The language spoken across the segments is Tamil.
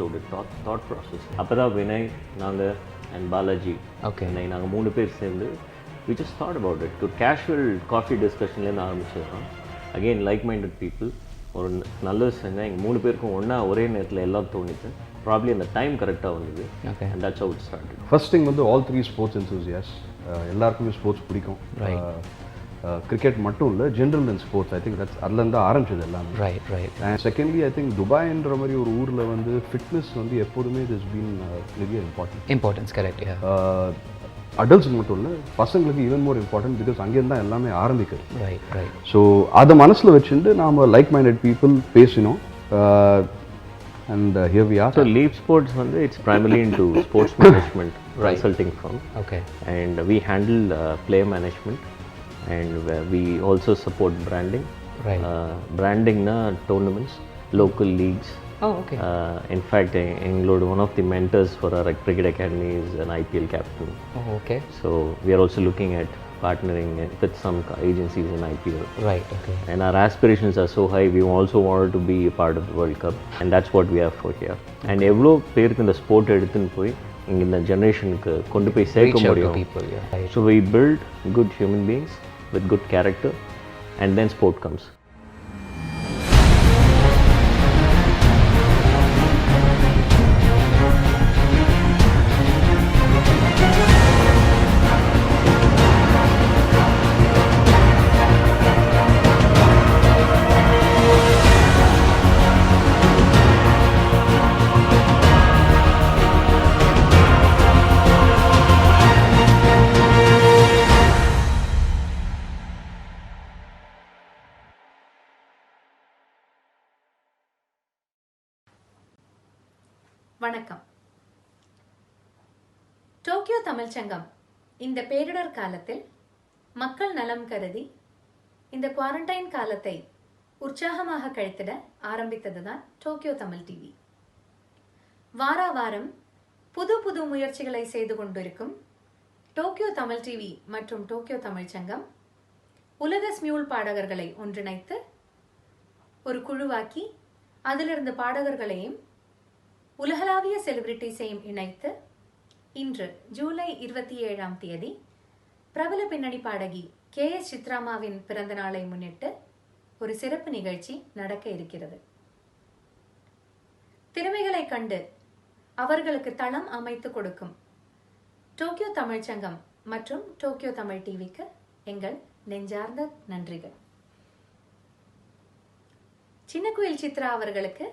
loaded thought process. அப்போ தான் வினய் நாங்கள் அண்ட் பாலாஜி வினய் நாங்கள் 3 பேர் சேர்ந்து we just thought about it. ஒரு கேஷுவல் காஃபி டிஸ்கஷன்லேருந்து ஆரம்பிச்சிடறோம். அகெயின் லைக் மைண்டட் பீப்புள் ஒரு நல்லது செஞ்சால் எங்கள் 3 பேருக்கும் ஒன்றா ஒரே நேரத்தில் எல்லாம் தோணிச்சு. ப்ராப்ளி அந்த டைம் கரெக்டாக வந்தது. And that's how it started. First thing வந்து ஆல் 3 ஸ்போர்ட்ஸ் என்தூசியாஸ்ட். எல்லாருக்குமே ஸ்போர்ட்ஸ் பிடிக்கும். கிரிக்கெட் மட்டும் இல்லை, general and sports. I think that's அதுலேருந்து ஆரம்பிச்சது எல்லாமே. அண்ட் செகண்ட்லி ஐ திங்க் துபாய்ன்ற மாதிரி ஒரு ஊரில் வந்து ஃபிட்னஸ் வந்து எப்போதுமே it is been very importance. Correct. அடல்ட்ஸுக்கு மட்டும் இல்லை, பசங்களுக்கு ஈவன் மோர் இம்பார்ட்டன்ட். பிகாஸ் அங்கேருந்து தான் எல்லாமே ஆரம்பிக்குது. ஸோ அதை மனசில் வச்சுட்டு நாம் லைக் மைண்டட் பீப்புள் பேசினோம். And here we are. So Leap Sports வந்து it's primarily into sports management consulting firm. Okay. And we handle player management and we also support branding. Branding na tournaments, local leagues. Oh, okay. In fact, include one of the mentors for our cricket academy is an IPL captain. Oh, okay. So we are also looking at partnering with some agencies in IPL. Right, okay. And our aspirations are so high, we also wanted to be a part of the World Cup. And that's what we have for here. And எவ்வளோ பேருக்கு இந்த ஸ்போர்ட் எடுத்துன்னு போய் இங்கே இந்த ஜெனரேஷனுக்கு கொண்டு போய் சேர்க்க முடியும். So we build good human beings with good character and then sport comes. வணக்கம். டோக்கியோ தமிழ் சங்கம் இந்த பேரிடர் காலத்தில் மக்கள் நலம் கருதி இந்த குவாரண்டைன் காலத்தை உற்சாகமாக கழித்திட ஆரம்பித்ததுதான் டோக்கியோ தமிழ் டிவி. வாரா வாரம் புது புது முயற்சிகளை செய்து கொண்டிருக்கும் டோக்கியோ தமிழ் டிவி மற்றும் டோக்கியோ தமிழ் சங்கம் உலக ஸ்மியூல் பாடகர்களை ஒன்றிணைத்து ஒரு குழுவாக்கி அதிலிருந்து பாடகர்களையும் உலகளாவிய செலிபிரிட்டிஸையும் இணைத்து இன்று ஜூலை 27ஆம் தேதி பிரபல பின்னணி பாடகி KS சித்ராமாவின் பிறந்த நாளை முன்னிட்டு ஒரு சிறப்பு நிகழ்ச்சி நடக்க இருக்கிறது. திறமைகளை கண்டு அவர்களுக்கு தளம் அமைத்து கொடுக்கும் டோக்கியோ தமிழ் சங்கம் மற்றும் டோக்கியோ தமிழ் டிவிக்கு எங்கள் நெஞ்சார்ந்த நன்றிகள். சின்னக்குயில் சித்ரா அவர்களுக்கு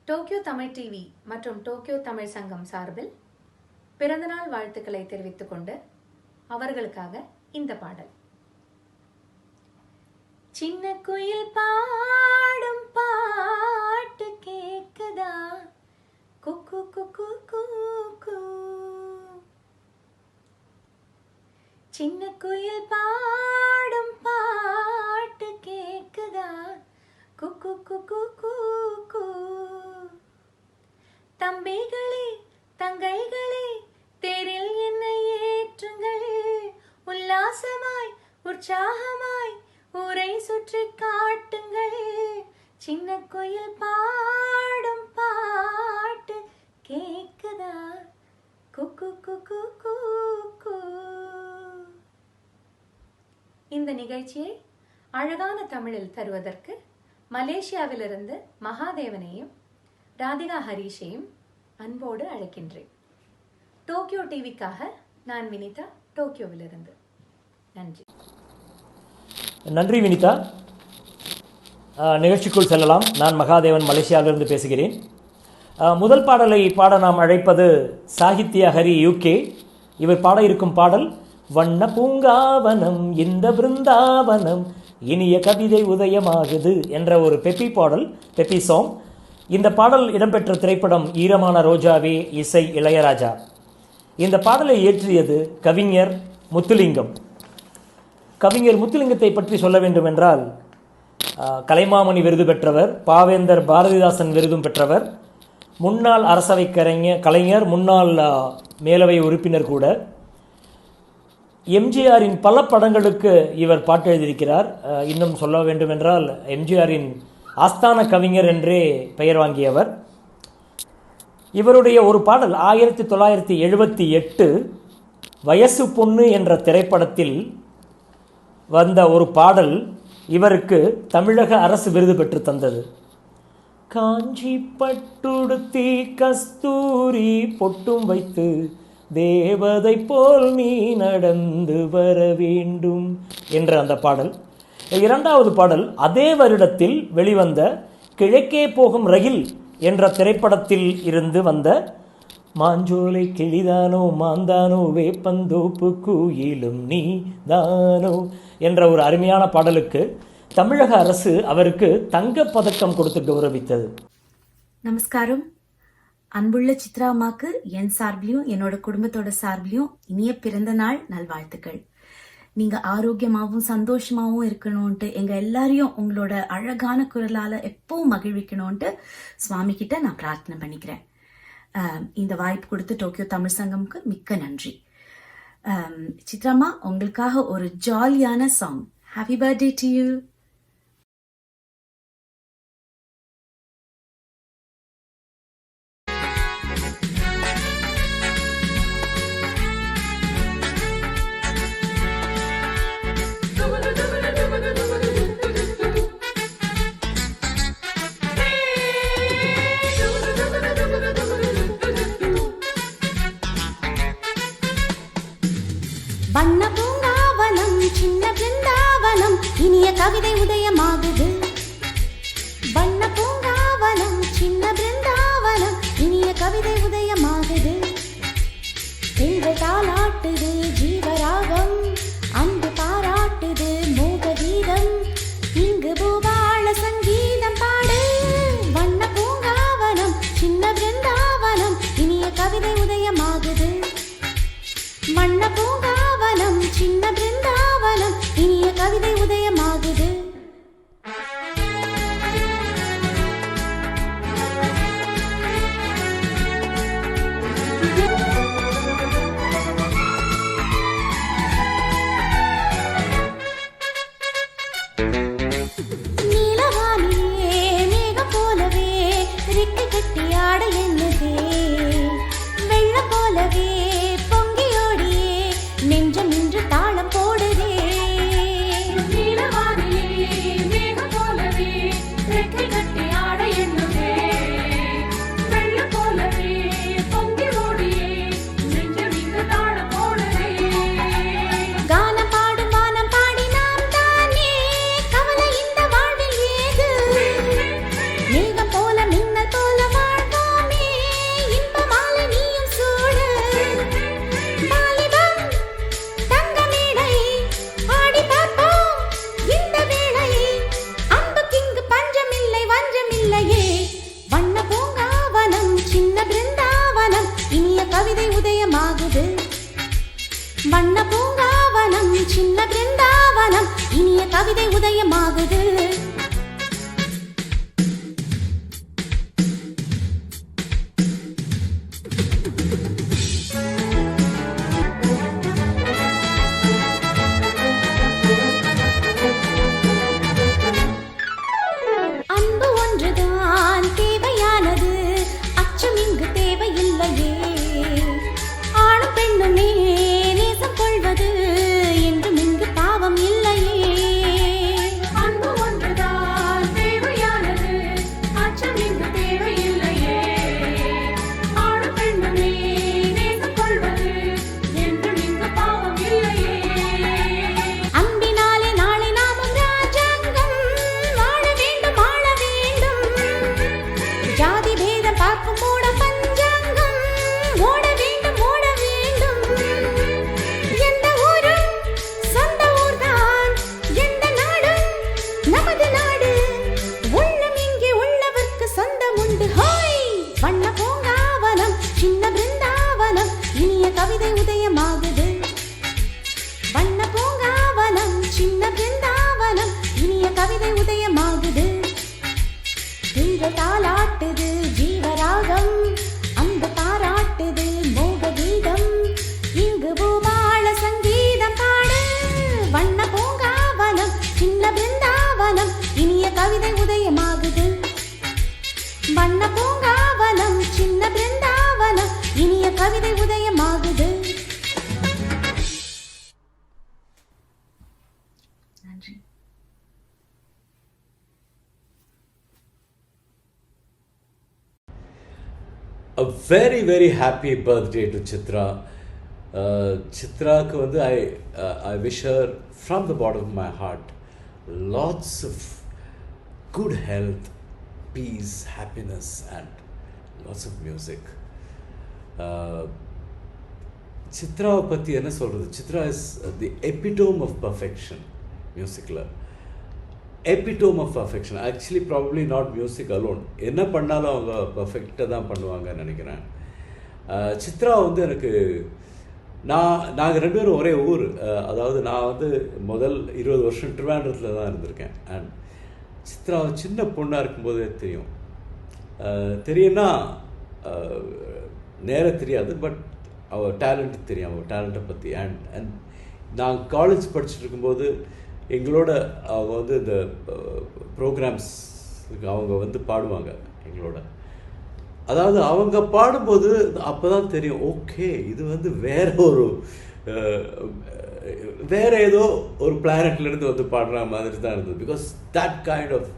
டோக்கியோ தமிழ் டிவி மற்றும் டோக்கியோ தமிழ் சங்கம் சார்பில் பிறந்தநாள் வாழ்த்துக்களை தெரிவித்துக் கொண்டு அவர்களுக்காக இந்த பாடல். சின்ன குயில் பாடும் பாட்டு கேக்குதா குக்கு குக்கு கூக்கு. சின்ன குயில் பாடும் பாட்டு கேக்குதா குக்கு குக்கு கூக்கு. தம்பிகளே தங்கைகளே தேரில் என்னை ஏற்றுங்கள், உல்லாசமாய் உற்சாகமாய் ஊரை சுற்றி காட்டுங்கள். சின்ன குயில் பாடும் பாட்டு கேக்குதா குக்கு குக்கு கூக்கு. இந்த நிகழ்ச்சியை அழகான தமிழில் தருவதற்கு மலேசியாவிலிருந்து மகாதேவனையும் ராதிகா ஹரீஷையும் அன்போடு அழைக்கின்றேன். டோக்கியோ டிவிக்காக நான் வினிதா, டோக்கியோவிலிருந்து. நன்றி. நன்றி வினிதா. நிகழ்ச்சிக்குள் செல்லலாம். நான் மகாதேவன், மலேசியாவிலிருந்து பேசுகிறேன். முதல் பாடலை பாட நாம் அழைப்பது சாகித்யா ஹரி UK. இவர் பாட இருக்கும் பாடல் வண்ண பூங்காவனம் இந்த பிருந்தாவனம் இனிய கவிதை உதயமாகுது என்ற ஒரு பெப்பி பாடல், பெப்பி சாங். இந்த பாடல் இடம்பெற்ற திரைப்படம் ஈரமான ரோஜாவே, இசை இளையராஜா. இந்த பாடலை இயற்றியது கவிஞர் முத்துலிங்கம். கவிஞர் முத்துலிங்கத்தை பற்றி சொல்ல வேண்டும் என்றால் கலைமாமணி விருது பெற்றவர், பாவேந்தர் பாரதிதாசன் விருதும் பெற்றவர், முன்னாள் அரசவை கலைஞர், முன்னாள் மேலவை உறுப்பினர் கூட. எம்ஜிஆரின் பல படங்களுக்கு இவர் பாட்டு எழுதியிருக்கிறார். இன்னும் சொல்ல வேண்டுமென்றால் எம்ஜிஆரின் ஆஸ்தான கவிஞர் என்றே பெயர் வாங்கியவர். இவருடைய ஒரு பாடல் 1978 வயசு பொண்ணு என்ற திரைப்படத்தில் வந்த ஒரு பாடல் இவருக்கு தமிழக அரசு விருது பெற்று தந்தது. காஞ்சி பட்டுடுத்தி கஸ்தூரி பொட்டும் வைத்து தேவதை போல் நீ நடந்து வர வேண்டும் என்ற அந்த பாடல். இரண்டாவது பாடல் அதே வருடத்தில் வெளிவந்த கிழக்கே போகும் ரயில் என்ற திரைப்படத்தில் இருந்து வந்த மாஞ்சோலை கிளிதானோ மாந்தானோ வேப்பந்தோப்பு குயிலும் நீ தானோ என்ற ஒரு அருமையான பாடலுக்கு தமிழக அரசு அவருக்கு தங்கப்பதக்கம் கொடுத்து கௌரவித்தது. நமஸ்காரம். அன்புள்ள சித்ரா அம்மாக்கு என் சார்பிலையும் என்னோட குடும்பத்தோட சார்பிலையும் இனிய பிறந்த நாள் நல்வாழ்த்துக்கள். நீங்க ஆரோக்கியமாகவும் சந்தோஷமாகவும் இருக்கணும்ட்டு எங்க எல்லாரையும் உங்களோட அழகான குரலால எப்பவும் மகிழ்விக்கணும்ட்டு சுவாமி கிட்ட நான் பிரார்த்தனை பண்ணிக்கிறேன். இந்த வாய்ப்பு கொடுத்து டோக்கியோ தமிழ் சங்கம்க்கு மிக்க நன்றி. சித்ராமா, உங்களுக்காக ஒரு ஜாலியான song. Happy birthday to you. வண்ண பூங்காவனம் சின்ன பிருந்தாவனம் இனிய கவிதை உதயமாகுது. வண்ண பூங்காவனம் சின்ன பிருந்தாவனம் இனிய கவிதை உதயமாகுது. பெண்கள் தாளாட்டுது ஜீவராகம், அன்பு பாராட்டுது மோக கீதம், இங்கு பூபாள சங்கீதம் பாடு. வண்ண பூங்காவனம் சின்ன பிருந்தாவனம் இனிய கவிதை உதயமாகுது. வண்ண பூங்காவனம் சின்ன பிருந்தாவனம் இனிய கவிதை உதயமாகுது. நீலவானிலே மேகம் போலவே ரெக்கை கட்டி ஆட எண்ணுதே, வெள்ளம் போலவே நெஞ்சம் நின்று தாளம் போடுதே. நீலவானிலே மேகம் போலவே ரெக்கை கட்டி ஆட எண்ணுதே, வெள்ளம் போலவே பொங்கி ஓடியே நெஞ்சம் நின்று தாளம் போடுதே. கானம் பாடும் வானம் பாடி நாம் தானே, கவலை இந்த வாழ்வில் ஏது. மேகம் போல மின்னல் போல வாழ்வோமே, இன்ப மாலை நீயும் சூடு. வண்ண பூங்காவனம் சின்ன பிருந்தாவனம் இனிய கவிதை உதயமாகுது. வண்ண பூங்காவனம் சின்ன பிருந்தாவனம் இனிய கவிதை உதயமாகுது. அன்பு ஒன்றுதான் தேவையானது, அச்சம் இங்கு தேவையில்லையே. ஆணும் பெண்ணுமே நேசம் கொள்வது என்றும் இங்கு பாவம் இல்லையே. அன்பு ஒன்றுதான் A very, very happy birthday to Chitra. Chitraku vandu I wish her from the bottom of my heart lots of good health, peace, happiness and lots of music. Chitra பத்தி என்ன சொல்றது? Chitra is the epitome of perfection musically. Epitome of perfection. Actually probably not music alone. என்ன பண்ணாலும் அவங்க பர்ஃபெக்டாக தான் பண்ணுவாங்கன்னு நினைக்கிறேன். சித்ரா வந்து எனக்கு நாங்கள் 2 பேரும் ஒரே ஊர். அதாவது நான் வந்து முதல் 20 வருஷம் ட்ரிவாண்ட்ரத்தில் தான் இருந்திருக்கேன். அண்ட் சித்ரா சின்ன பொண்ணாக இருக்கும்போதே தெரியும்னா நேராக தெரியாது, பட் அவள் டேலண்ட் தெரியும், அவள் டேலண்ட்டை பற்றி. அண்ட் நான் காலேஜ் படிச்சுட்டு இருக்கும்போது எங்களோட அவங்க வந்து இந்த ப்ரோக்ராம்ஸ் அவங்க வந்து பாடுவாங்க எங்களோட. அதாவது அவங்க பாடும்போது அப்போ தான் தெரியும், ஓகே இது வந்து வேற ஏதோ ஒரு பிளானட்லேருந்து வந்து பாடுற மாதிரி தான் இருந்தது. Because that kind of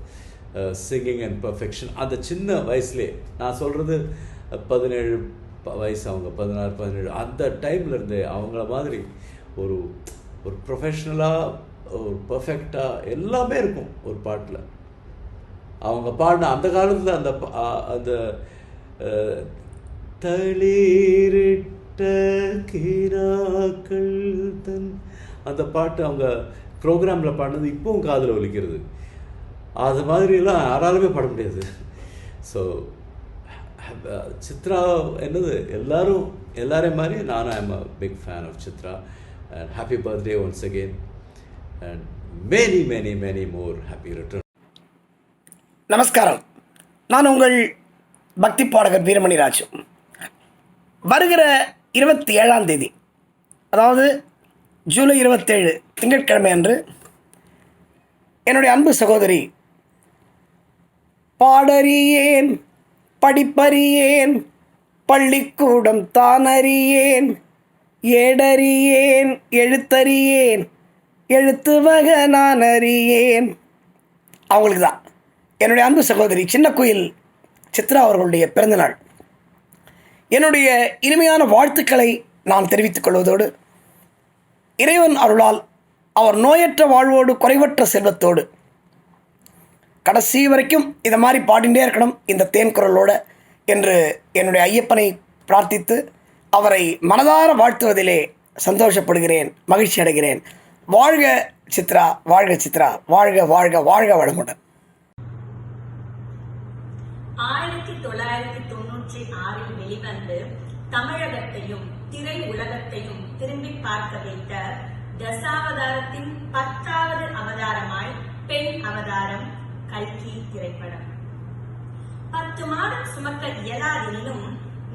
singing and perfection அந்த சின்ன வயசுலேயே, நான் சொல்கிறது 17 வயசு, அவங்க 16, 17 அந்த டைம்லேருந்தே அவங்கள மாதிரி ஒரு ப்ரொஃபஷ்னலாக ஒரு பர்ஃபெக்டாக எல்லாமே இருக்கும் ஒரு பாட்டில். அவங்க பாடின அந்த காலத்தில் அந்த தளிரிட்ட கிராக்கள் தன் அந்த பாட்டு அவங்க ப்ரோக்ராமில் பாடினது இப்போவும் காதில் ஒலிக்கிறது. அது மாதிரிலாம் யாராலுமே பாட முடியாது. ஸோ சித்ரா என்னது எல்லாரையும் மாதிரி நானும் I am a big fan of Chithra. And happy birthday once again and many, many, many more happy return. நமஸ்காரம். நான் உங்கள் பக்தி பாடகர் வீரமணி ராஜு. வருகிற 27ஆம் தேதி, அதாவது ஜூலை 27 திங்கட்கிழமை அன்று என்னுடைய அன்பு சகோதரி பாடறியேன் படிப்பறியேன் பள்ளிக்கூடம் தானறியேன் ஏடறியேன் எழுத்தறியேன் எழுத்து வகை நான் அறியேன், அவங்களுக்கு தான் என்னுடைய அன்பு சகோதரி சின்ன குயில் சித்ரா அவர்களுடைய பிறந்தநாள். என்னுடைய இனிமையான வாழ்த்துக்களை நான் தெரிவித்துக் கொள்வதோடு, இறைவன் அருளால் அவர் நோயற்ற வாழ்வோடு குறைவற்ற செல்வத்தோடு கடைசி வரைக்கும் இதை மாதிரி பாடிண்டே இருக்கணும் இந்த தேன் குரலோடு என்று என்னுடைய ஐயப்பனை பிரார்த்தித்து அவரை மனதார வாழ்த்துவதிலே சந்தோஷப்படுகிறேன், மகிழ்ச்சி அடைகிறேன். வாழ்க சித்ரா, வாழ்க சித்ரா, வாழ்க வாழ்க வாழ்க வளமுடன். 1996 வெளிவந்து தமிழகத்தையும் திரை உலகத்தையும் திரும்பி பார்க்க வைத்த தசாவதாரத்தின் 10வது அவதாரமாய் பெண் அவதாரம் கல்கி திரைப்படம். 10 மாதம் சுமக்க இயலாதெனினும்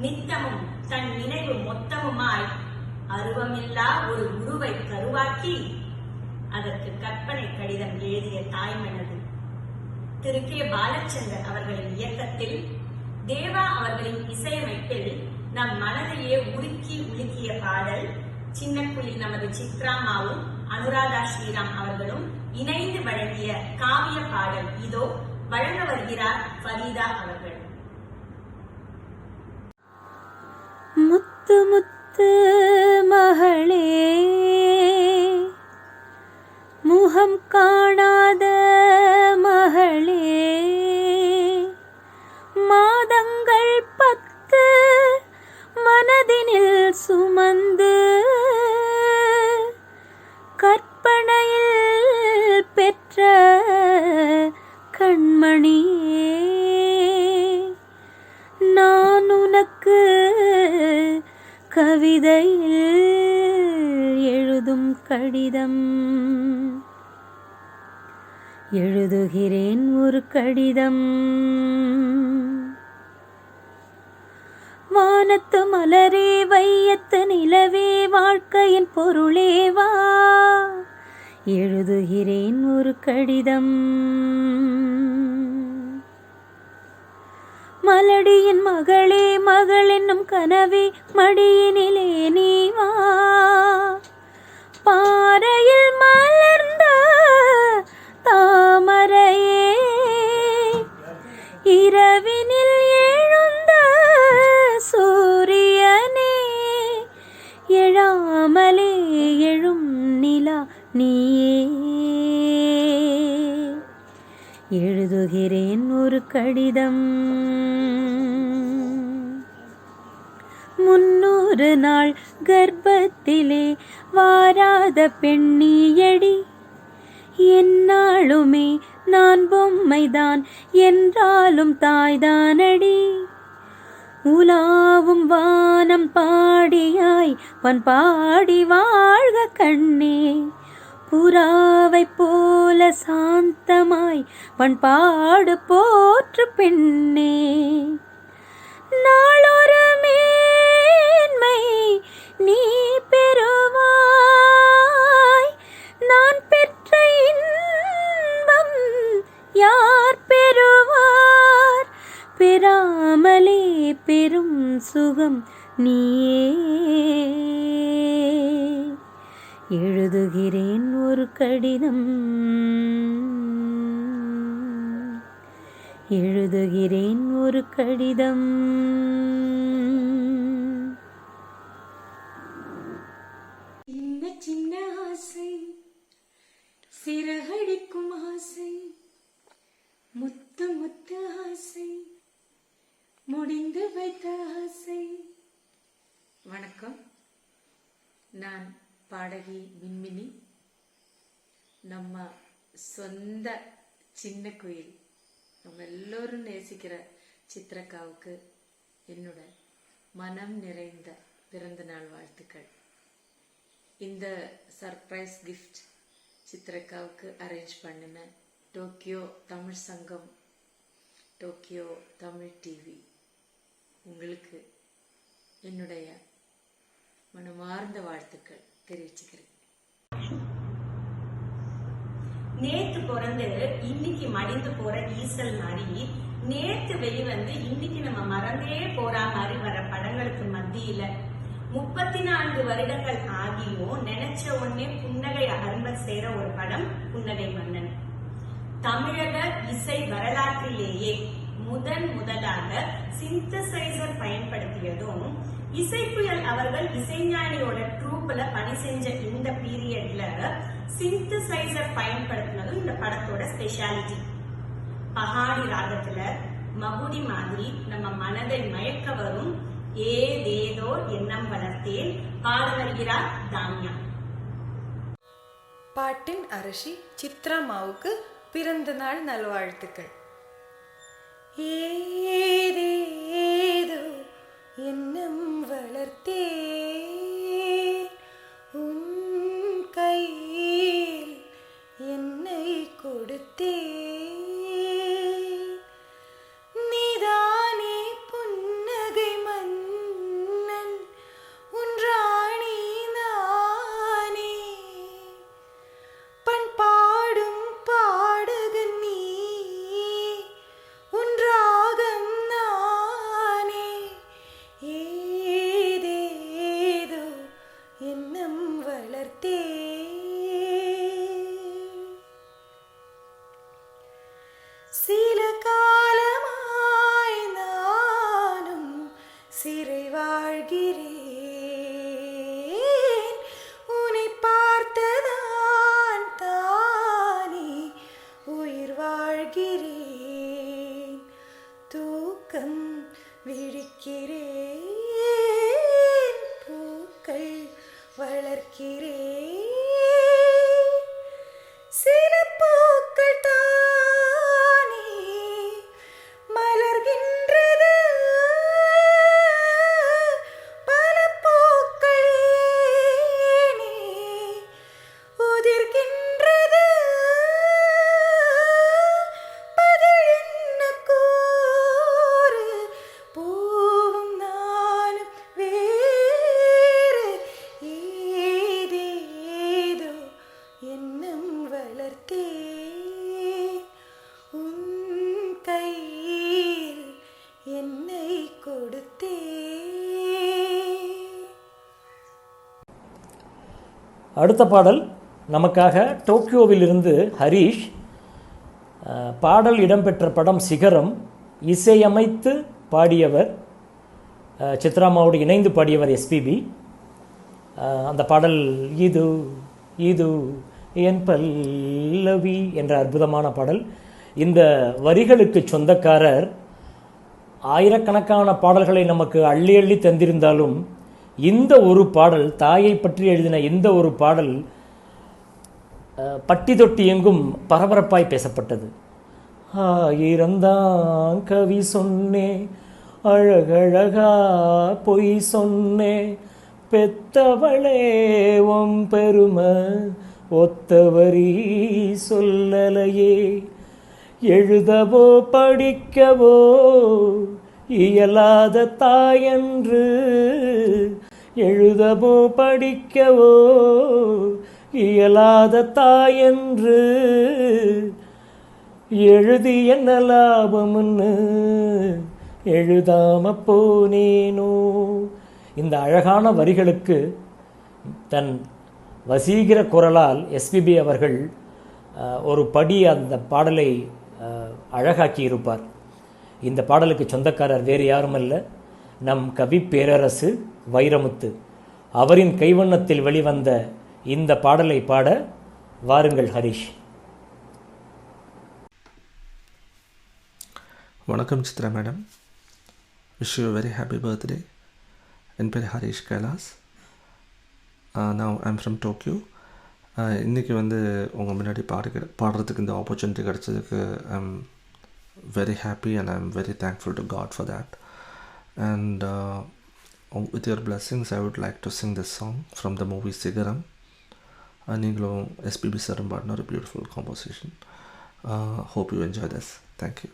நித்தமும் தன் நினைவு மொத்தமுமாய் அருவமில்லா ஒரு உருவை கருவாக்கி அதற்கு கற்பனை கடிதம் எழுதிய தாய்மனது திரு கே. பாலச்சந்தர் அவர்களின் இயக்கத்தில் தேவா அவர்களின் இசையமைப்பில் நம் மனதையே உருக்கி உலுக்கிய பாடல் சின்ன குயில் நமது சித்ராமாவும் அனுராதா ஸ்ரீராம் அவர்களும் இணைந்து வழங்கிய காவிய பாடல் இதோ வழங்க வருகிறார் ஃபரீதா அவர்கள். முத்து முத்து மகளே, முகம் காணாத மகளே, மாதங்கள் 10 மனதினில் சுமந்து கற்பனையில் பெற்ற கண்மணியே, நான் உனக்கு கவிதையில் எழுதும் கடிதம் எழுதுகிறேன் ஒரு கடிதம். வானத்து மலரே, வையத்து நிலவே, வாழ்க்கையின் பொருளே வா, எழுதுகிறேன் ஒரு கடிதம். மலடியின் மகளே, மகள் என்னும் கனவே, மடியினிலே நீ வா, பாறையில் மலர்ந்த தாமரையே, இரவினில் எழுந்த எழுதுகிறேன் ஒரு கடிதம். 300 நாள் கர்ப்பத்திலே வாராத பெண்ணியடி, என்னாலுமே நான் பொம்மைதான் என்றாலும் தாய்தானடி. உலாவும் வானம் பாடியாய் பண்பாடி வாழ்க கண்ணே, புறாவை போல சாந்தமாய் பண்பாடு போற்று பெண்ணே. நாளொரு மேன்மை நீ பெறுவாய், நான் பெற்ற இன்பம் யார் பெறுவார், பெறாமலே பெரும் சுகம் நீயே. எழுதுகிறேன் ஒரு கடிதம், எழுதுகிறேன் ஒரு கடிதம். சின்ன சின்ன ஆசை, சிறகடிக்கும் ஆசை, முத்த முத்த ஆசை, முடிந்து வைத்த ஆசை. வணக்கம், நான் பாடகி மின்மினி. நம்ம சொந்த சின்ன குயில், நம்ம எல்லோரும் நேசிக்கிற சித்ரக்காவுக்கு என்னோட மனம் நிறைந்த பிறந்த நாள் வாழ்த்துக்கள். இந்த சர்ப்ரைஸ் கிஃப்ட் சித்ரக்காவுக்கு அரேஞ்ச் பண்ணின டோக்கியோ தமிழ் சங்கம், டோக்கியோ தமிழ் டிவி, உங்களுக்கு என்னுடைய மனமார்ந்த வாழ்த்துக்கள் தெரிவிச்சுக்கிறேன். நேத்து பிறந்து இன்னைக்கு மடிந்து போற ஈசல் மாதிரி, நேத்து வெளிவந்து இன்னைக்கு நம்ம மறந்தே போற மாதிரி வர படங்களுக்கு மத்தியில 34 வருடங்கள் ஆகியும் நினைச்ச உடனே புன்னகை அரும்ப சேர ஒரு படம் புன்னகை மன்னன். தமிழக இசை வரலாற்றிலேயே முதலாக சிந்தசைசர் பயன்படுத்தியதும், இசைப்புயல் அவர்கள் இசைஞானியோட ட்ரூப்ல பணி செஞ்ச இந்த பீரியட்ல சிந்தசைசர் பயன்படுத்தினதும் இந்த படத்தோட ஸ்பெஷாலிட்டி. பஹாடி ராகத்துல மகுடி மாதிரி நம்ம மனதை மயக்க வரும் ஏதேதோ எண்ணம் வளர்த்தேன் பாட வருகிறார் தானியா. பாட்டின் அரசி சித்ராமாவுக்கு பிறந்த நாள் நல்வாழ்த்துக்கள். ஏதேதோ எண்ணம் வளர்த்தேன், உன் கையில் என்னை கொடுத்தேன், நீதானே புன்னகை மன்னன், உன் ராணி நானே, பண்பாடும் பாடகன் நீ, உன் ராகம் நானே. ஏதேதோ எண்ணம் வளர்த்தேன், சில காலமாய் நானும் சிறை வாழ்கிறேன், உன்னை பார்த்ததான் தானே உயிர் வாழ்கிறேன், தூக்கம் விழிக்கிறேன், பூக்கள் வளர்க்கிறேன், சில பூக்கள் தானே மலர்கின்றது, பல பூக்கள் ஏனே உதிர்கின்றது, பதில் என்ன கூறு, பூவும் நானும் வேறு, ஏதேதோ எண்ணம் வளர்த்தேன், உன் கையில் என்னை கொடுத்தேன். அடுத்த பாடல் நமக்காக டோக்கியோவிலிருந்து ஹரீஷ். பாடல் இடம்பெற்ற படம் சிகரம், இசையமைத்து பாடியவர் சித்ராமாவோடு இணைந்து பாடியவர் எஸ்பிபி. அந்த பாடல் இது இது என் பல்லவி என்ற அற்புதமான பாடல். இந்த வரிகளுக்கு சொந்தக்காரர் ஆயிரக்கணக்கான பாடல்களை நமக்கு அள்ளி அள்ளி தந்திருந்தாலும் இந்த ஒரு பாடல், தாயை பற்றி எழுதின இந்த ஒரு பாடல் பட்டி தொட்டி எங்கும் பரபரப்பாய் பேசப்பட்டது. ஆயிரந்தான் கவி சொன்னே, அழகழகா பொய் சொன்னே, பெத்தவளே உன் பெருமை ஒத்தவரி சொல்லலையே, எழுதவோ படிக்கவோ இயலாத தாயன்று, எழுதவோ படிக்கவோ இயலாத தாயன்று, எழுதி என்ன லாபம்னு எழுதாம போனேனோ. இந்த அழகான வரிகளுக்கு தன் வசீகர குரலால் எஸ்பிபி அவர்கள் ஒரு படி அந்த பாடலை அழகாக்கி இருப்பார். இந்த பாடலுக்கு சொந்தக்காரர் வேறு யாருமல்ல, நம் கவி பேரரசு வைரமுத்து. அவரின் கைவண்ணத்தில் வெளிவந்த இந்த பாடலை பாட வாருங்கள் ஹரிஷ். வணக்கம் Chitra madam, wish you very happy birthday. என் பேர் ஹரிஷ் கைலாஸ். நான் ஐம் ஃப்ரம் டோக்கியோ. இன்றைக்கி உங்கள் முன்னாடி பாடுறதுக்கு இந்த ஆப்பர்ச்சுனிட்டி கிடச்சதுக்கு I'm very happy and I'm very thankful to God for that. And with your blessings I would like to sing this song from the movie Sigaram. நீங்களும் SPB சாரும் பாடின ஒரு beautiful composition. Hope you enjoy this. Thank you.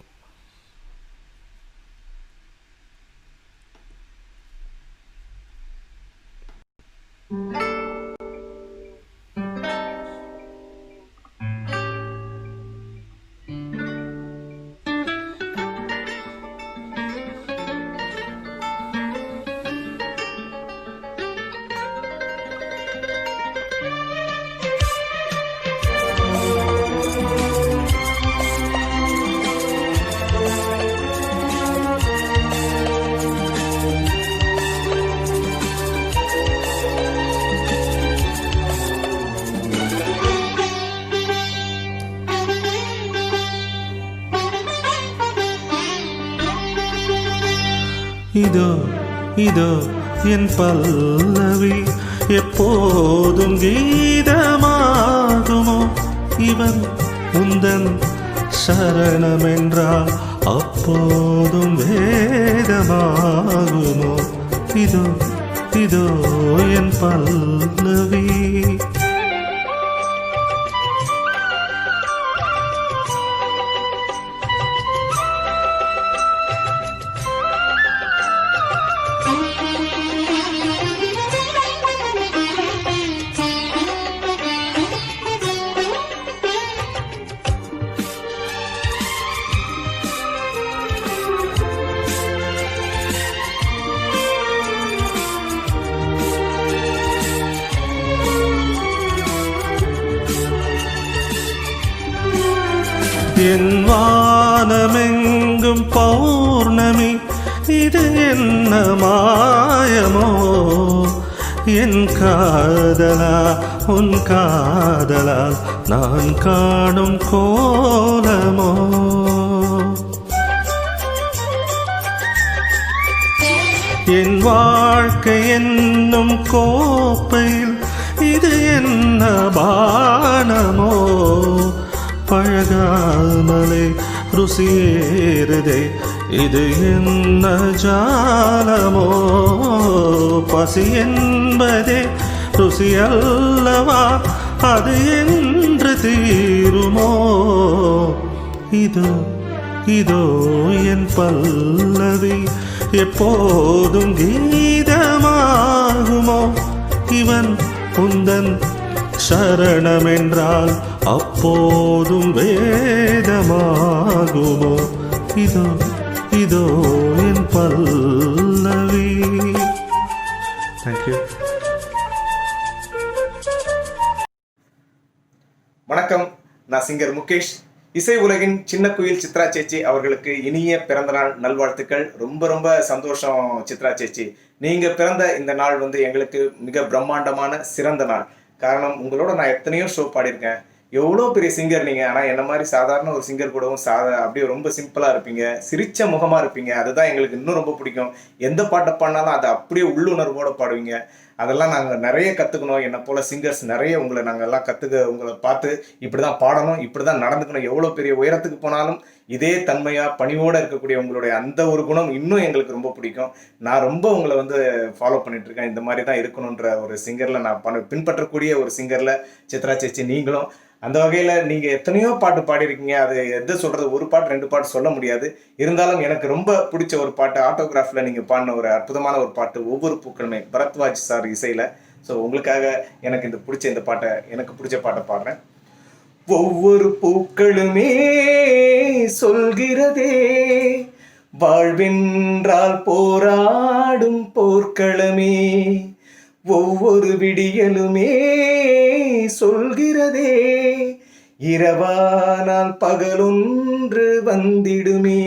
இதோ இதோ என் பல்லவி எப்போதும் கீதமாகுமோ, இவன் உந்தன் சரணமென்றால் அப்போதும் வேதமாகுமோ. இதோ இதோ என் பல்லவி. என் வானமெங்கும் பௌர்ணமி, இது என்ன மாயமோ, என் காதலா உன் காதலால் நான் காணும் கோலமோ. என் வாழ்க்கை என்னும் கோப்பையில் இது என்ன பானமோ, பழகாமலே ருசியேறுதே இது என்ன ஜாலமோ. பசி என்பதே ருசி அல்லவா, அது என்று தீருமோ. இதோ இதோ என் பல்லவி எப்போதும் கீதமாகுமோ, இவன் உந்தன் சரணமென்றால் அப்போதும் வேதமாகுமோ. இதோ இதோ என் பல்லவி. தேங்க்யூ. வணக்கம், நான் சிங்கர் முகேஷ். இசை உலகின் சின்ன குயில் சித்ரா சேச்சி அவர்களுக்கு இனிய பிறந்தநாள் நல்வாழ்த்துக்கள். ரொம்ப ரொம்ப சந்தோஷம் சித்ரா சேச்சி, நீங்கள் பிறந்த இந்த நாள் எங்களுக்கு மிக பிரம்மாண்டமான சிறந்த நாள். காரணம், உங்களோட நான் எத்தனையோ ஷோ பாடியிருக்கேன். எவ்வளோ பெரிய சிங்கர் நீங்கள், ஆனால் என்ன மாதிரி சாதாரண ஒரு சிங்கர் கூடவும் அப்படியே ரொம்ப சிம்பிளாக இருப்பீங்க, சிரிச்ச முகமாக இருப்பீங்க. அதுதான் எங்களுக்கு இன்னும் ரொம்ப பிடிக்கும். எந்த பாட்டை பாடினாலும் அதை அப்படியே உள்ளுணர்வோடு பாடுவீங்க. அதெல்லாம் நாங்கள் நிறைய கற்றுக்கணும். என்னை போல் சிங்கர்ஸ் நிறைய உங்களை நாங்கள் எல்லாம் உங்களை பார்த்து இப்படி தான் பாடணும், இப்படி தான் நடந்துக்கணும். எவ்வளோ பெரிய உயரத்துக்கு போனாலும் இதே தன்மையாக பணிவோடு இருக்கக்கூடிய உங்களுடைய அந்த ஒரு குணம் இன்னும் எங்களுக்கு ரொம்ப பிடிக்கும். நான் ரொம்ப உங்களை ஃபாலோ பண்ணிகிட்ருக்கேன். இந்த மாதிரி தான் இருக்கணுன்ற ஒரு சிங்கரில் நான் பின்பற்றக்கூடிய ஒரு சிங்கரில் சித்ரா சேச்சி நீங்களும். அந்த வகையில் நீங்கள் எத்தனையோ பாட்டு பாடியிருக்கீங்க. அது எது சொல்கிறது, ஒரு பாட்டு 2 பாட்டு சொல்ல முடியாது. இருந்தாலும் எனக்கு ரொம்ப பிடிச்ச ஒரு பாட்டு, ஆட்டோகிராஃபில் நீங்கள் பாடின ஒரு அற்புதமான ஒரு பாட்டு, ஒவ்வொரு பூக்களுமே, பரத்வாஜ் சார் இசையில். ஸோ உங்களுக்காக எனக்கு இந்த பாட்டை, எனக்கு பிடிச்ச பாட்டை பாடுறேன். ஒவ்வொரு பூக்களுமே சொல்கிறதே வாழ்வென்றால் போராடும் போர்க்களமே, ஒவ்வொரு விடியலுமே சொல்கிறதே இரவானால் பகலொன்று வந்திடுமே,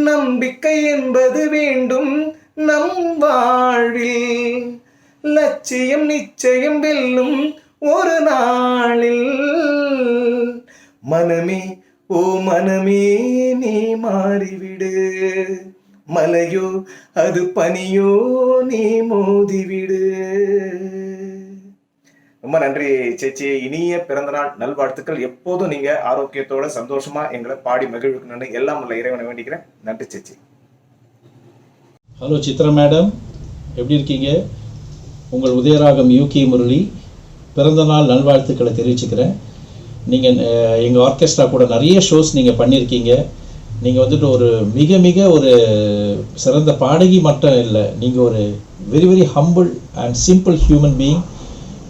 நம்பிக்கை என்பது வேண்டும் நம் வாழ்வில், லட்சியம் நிச்சயம் வெல்லும் ஒரு நாளில், மனமே ஓ மனமே நீ மாறிவிடு, மலையோ அது பனியோ நீ மோதிவிடு. ரொம்ப நன்றி சேச்சி. இனிய பிறந்தநாள் நல்வாழ்த்துக்கள். எப்போதும் நீங்க ஆரோக்கியத்தோட சந்தோஷமா எங்களை பாடி மகிழ்வுக்கணும்னு எல்லாம் உள்ள இறைவனை வேண்டிக்கிறேன். நன்றி சேச்சி. ஹலோ சித்ரா மேடம், எப்படி இருக்கீங்க? உங்கள் உதயராகம் யூகே முரளி பிறந்தநாள் நல்வாழ்த்துக்களை தெரிவிச்சுக்கிறேன். நீங்கள் எங்கள் ஆர்கெஸ்ட்ரா கூட நிறைய ஷோஸ் நீங்கள் பண்ணியிருக்கீங்க. நீங்கள் ஒரு மிக மிக ஒரு சிறந்த பாடகி மட்டும் இல்லை, நீங்கள் ஒரு very very humble and simple human being.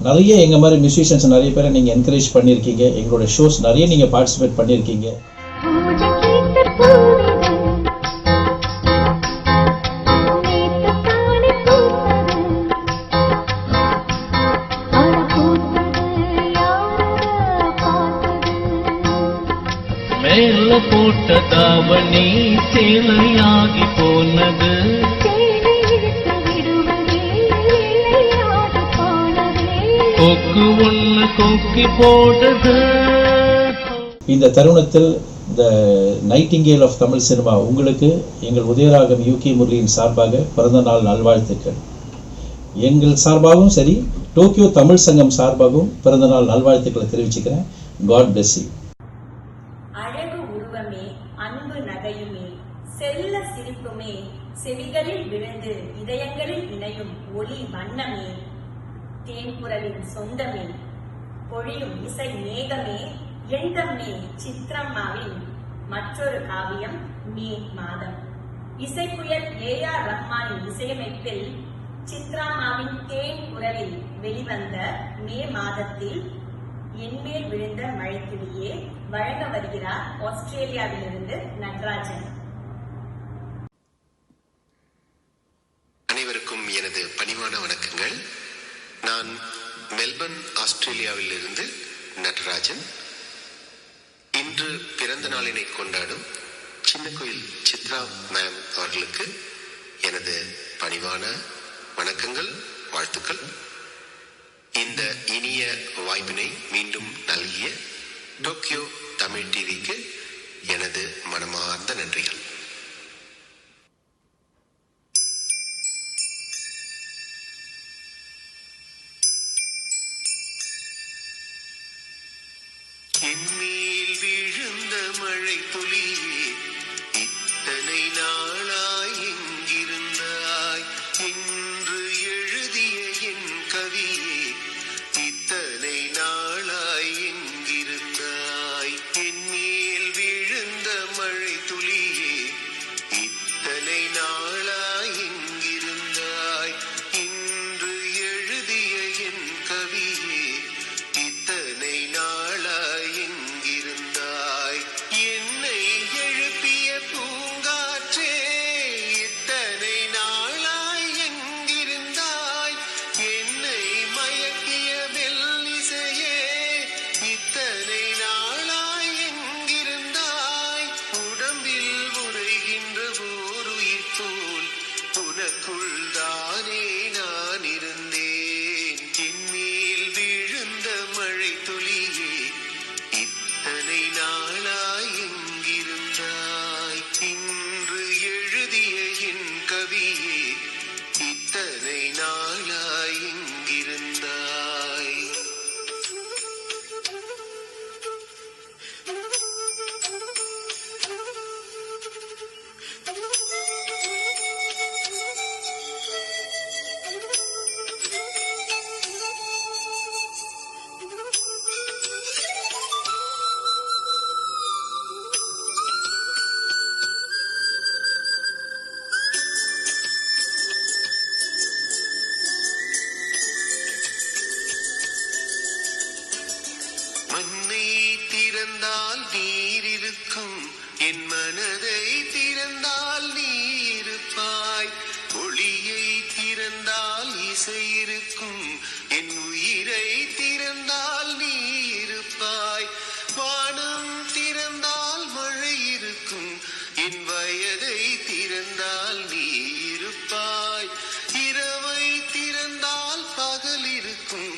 நிறைய எங்கள் மாதிரி மியூசிஷியன்ஸ் நிறைய பேரை நீங்கள் என்கரேஜ் பண்ணியிருக்கீங்க. எங்களோட ஷோஸ் நிறைய நீங்கள் பார்ட்டிசிபேட் பண்ணியிருக்கீங்க. மேல போட்ட தாவணி சேலையாகி போனது, கொக்கு ஒண்ணு கொக்கி போட்டது. இந்த தருணத்தில் இந்த நைட்டிங்கேல் ஆஃப் தமிழ் சினிமா உங்களுக்கு எங்கள் உதயராகம் யூகே முரளியின் சார்பாக பிறந்தநாள் நல்வாழ்த்துக்கள். எங்கள் சார்பாகவும் சரி, டோக்கியோ தமிழ் சங்கம் சார்பாகவும் பிறந்தநாள் நல்வாழ்த்துக்களை தெரிவிச்சுக்கிறேன். God bless you. அழகு உருவமே, அன்பு நகையுமே, செல்ல சிரிப்புமே, செவிகளில் விழுந்து இதயங்களில் இணையும் ஒளி வண்ணமே, தேன்குரலின் சொந்தமே, பொழியும் இசை மேகமே, எந்தமே சித்ரம்மாவின் மற்றொரு காவியம் மே மாதம். இசைப்புயல் AR ரஹ்மானின் இசையமைப்பில் சித்ராமாவின் தேன் குரலில் வெளிவந்த மே மாதத்தில் என்மேல் விழுந்த மழைத்துளியே வழங்க வருகிறார் ஆஸ்திரேலியாவிலிருந்து நடராஜன். அனைவருக்கும் எனது பணிவான வணக்கங்கள். நான் மெல்பர்ன் ஆஸ்திரேலியாவிலிருந்து நடராஜன். இன்று பிறந்த நாளினை கொண்டாடும் சின்ன கோயில் சித்ரா மேம் அவர்களுக்கு எனது பணிவான வணக்கங்கள், வாழ்த்துக்கள். இந்த இனிய வாய்ப்பினை மீண்டும் நல்கிய டோக்கியோ தமிழ் டிவிக்கு எனது மனமார்ந்த நன்றிகள். என்மேல் விழுந்த மழை துளியே இத்தனை நாளாய் எங்கிருந்தாய், இன்று எழுதிய என் கவியே இத்தனை நாளாய் எங்கிருந்தாய், என்மேல் விழுந்த மழை துளியே இத்தனை நாளாய் எங்கிருந்தாய், இன்று எழுதிய என் கவியே இத்தனை நாளாய் எங்கிருந்தாய், என்னை எழுப்பிய பூங்காற்றே இத்தனை நாளாய் எங்கிருந்தாய், என்னை மயக்கிய மெல்லிசையே இத்தனை நாளாய் எங்கிருந்தாய், உடம்பில் உறைகின்ற ஓருயிர் போல் உனக்குள் தானே நான் இருந்தேன், என்மேல் விழுந்த மழை துளியே திறந்தால் நீர் இருக்கும், என் மனதை திறந்தால் நீ இருப்பாய். ஒளியை திறந்தால் இசை இருக்கும், என் உயிரை திறந்தால் நீ இருப்பாய். வானம் திறந்தால் மழை இருக்கும், என் வயதை திறந்தால் நீ இருப்பாய். இரவை திறந்தால் பகல் இருக்கும்,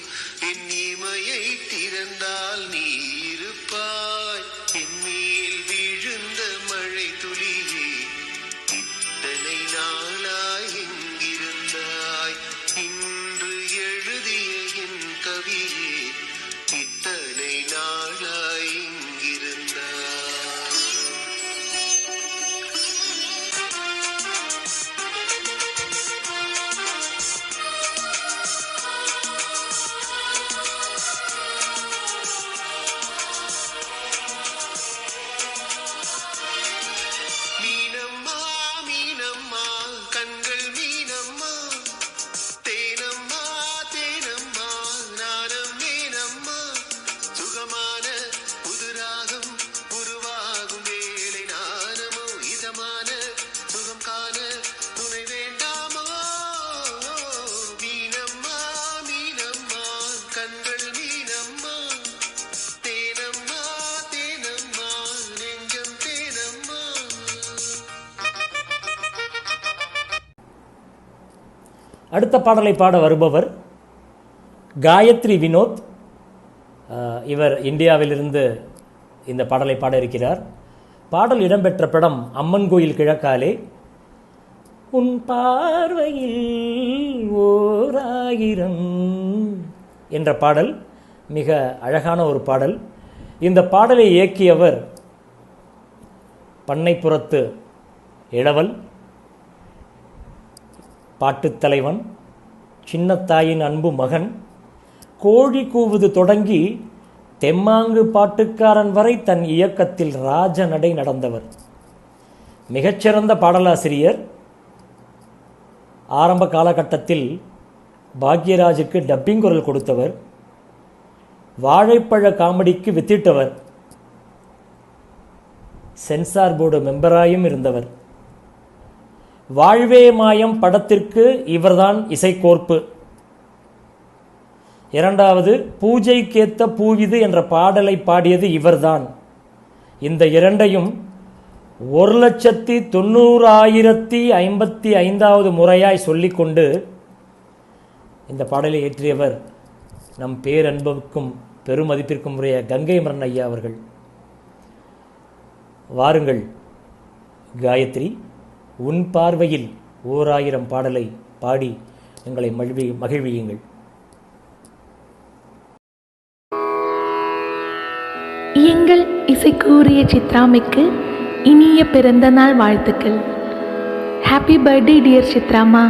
என் இமையை திறந்தால் நீ இருப்பாய். என் மேல் விழுந்த மழை துளியே, இத்தனை நாளாய் எங்கிருந்தாய்? இன்று எழுதிய என் கவியே, இத்தனை நாளாய் எங்கிருந்தாய்? மீனம்மா மீனம்மா கண்கள் மீனம்மா, தேனம்மா தேனம்மா நானும் மீனம்மா. சுகமான புதுராகம் உருவாகும் வேளை நானமோ, இதமான சுகம் காண துணை வேண்டாமோ? மீனம்மா மீனம்மா கண்கள் மீனம்மா, தேனம்மா தேனம்மா நெஞ்சம் தேனம்மா. அடுத்த பாடலை பாட வருபவர் காயத்ரி வினோத். இவர் இந்தியாவிலிருந்து இந்த பாடலை பாட இருக்கிறார். பாடல் இடம்பெற்ற படம் அம்மன் கோயில் கிழக்காலே. உன் பார்வையில் ஓராயிரம் என்ற பாடல் மிக அழகான ஒரு பாடல். இந்த பாடலை இயக்கியவர் பண்ணைப்புறத்து இளவல், பாட்டுத் தலைவன், சின்னத்தாயின் அன்பு மகன், கோழி கூவுது தொடங்கி தெம்மாங்கு பாட்டுக்காரன் வரை தன் இயக்கத்தில் ராஜநடை நடந்தவர். மிகச்சிறந்த பாடலாசிரியர். ஆரம்ப காலகட்டத்தில் பாக்யராஜுக்கு டப்பிங் குரல் கொடுத்தவர். வாழைப்பழ காமெடிக்கு வித்திட்டவர். சென்சார் போர்டு மெம்பராயும் இருந்தவர். வாழ்வே மாயம் படத்திற்கு இவர்தான் இசைக்கோர்ப்பு. இரண்டாவது, பூஜைக்கேத்த பூவிது என்ற பாடலை பாடியது இவர்தான். இந்த இரண்டையும் 1,90,055 முறையாய் சொல்லிக்கொண்டு இந்த பாடலை இயற்றியவர் நம் பேரன்புக்கும் பெருமதிப்பிற்கும் உரிய கங்கை மரன் ஐயா அவர்கள். வாருங்கள் காயத்ரி, உன் பார்வையில் 1000 பாடலை பாடி எங்களை மகிழ்வியுங்கள். எங்கள் இசைக்கூறிய சித்ராமைக்கு இனிய பிறந்த நாள் வாழ்த்துக்கள். Happy birthday dear Chitramma.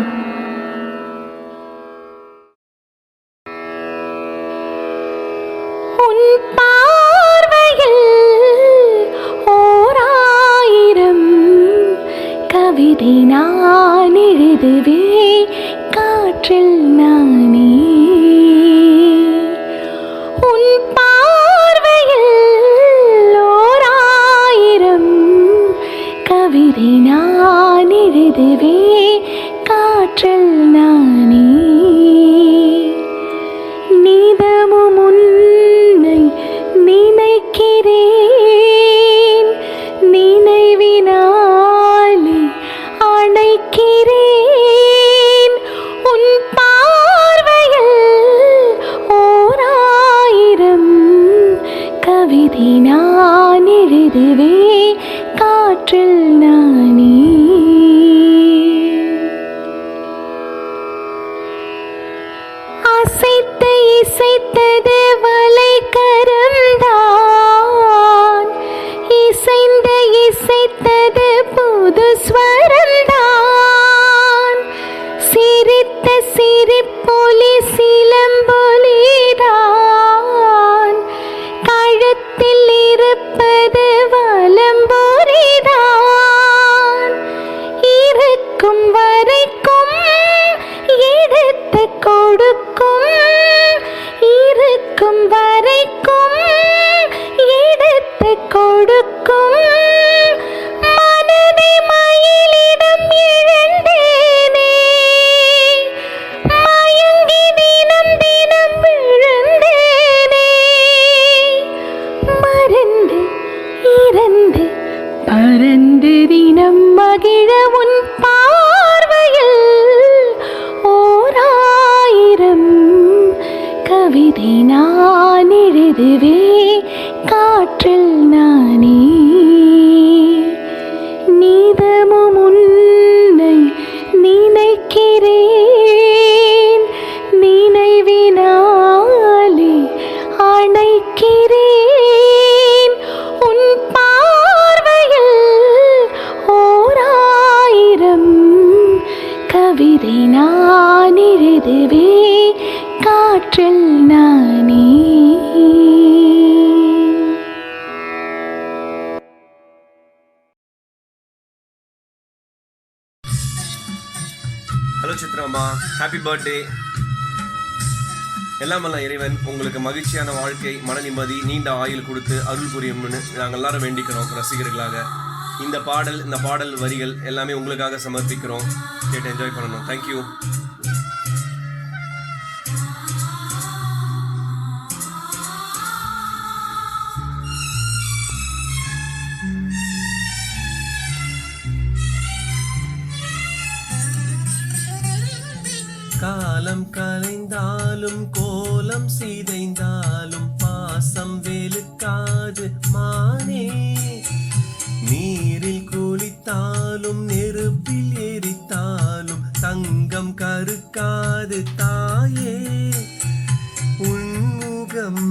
உன் பார்வையில் 1000 கவிதை நான் எழுதுவே காற்றில் நானே. உன் பார்வையில் 1000 கவிதை நான் எழுதுவே காற்றில் நானே. நீதமும் உன்னை நினைக்கிறேன், நினைவினாலே அணைக்கிறேன். உன் பார்வையில் 1000 கவிதை நான் எழுதுவே காற்றில் நானே. அசைத்து இசைத்தது வலை கரந்தான், இசைந்து இசைத்தது புது ஸ்வரந்தான். சிரித்த சிரிப்பொலி சிலம்பொலிதான், கழுத்தில் இருப்பது வலம்பொரிதான். இருக்கும் வரைக்கும் எடுத்து கொடுக்கும், இருக்கும் வரைக்கும் எடுத்து நிறுதுவே காற்றில் நானே நீதமும் உன்னை நினைக்கிறேன் நினைவினாலே அணைக்கிறேன் உன் பார்வையில் ஓராயிரம் கவிதை நான் எழுதுவே காற்றில் நானே. ஹலோ சித்ராம்மா, ஹாப்பி பர்த்டே. எல்லாம் வல்ல இறைவன் உங்களுக்கு மகிழ்ச்சியான வாழ்க்கை, மன நிம்மதி, நீண்ட ஆயுள் கொடுத்து அருள் புரியும்னு நாங்கள் எல்லாரும் வேண்டிக்கிறோம் ரசிகர்களாக. இந்த பாடல் வரிகள் எல்லாமே உங்களுக்காக சமர்ப்பிக்கிறோம். கேட்டு என்ஜாய் பண்ணணும். தேங்க்யூ. காலம் கலைந்தாலும் கோலம் சிதைந்தாலும் பாசம் வெளுக்காது மானே, நீரில் குளித்தாலும் நெருப்பில் எரித்தாலும் தங்கம் கருக்காது தாயே. உன்முகம்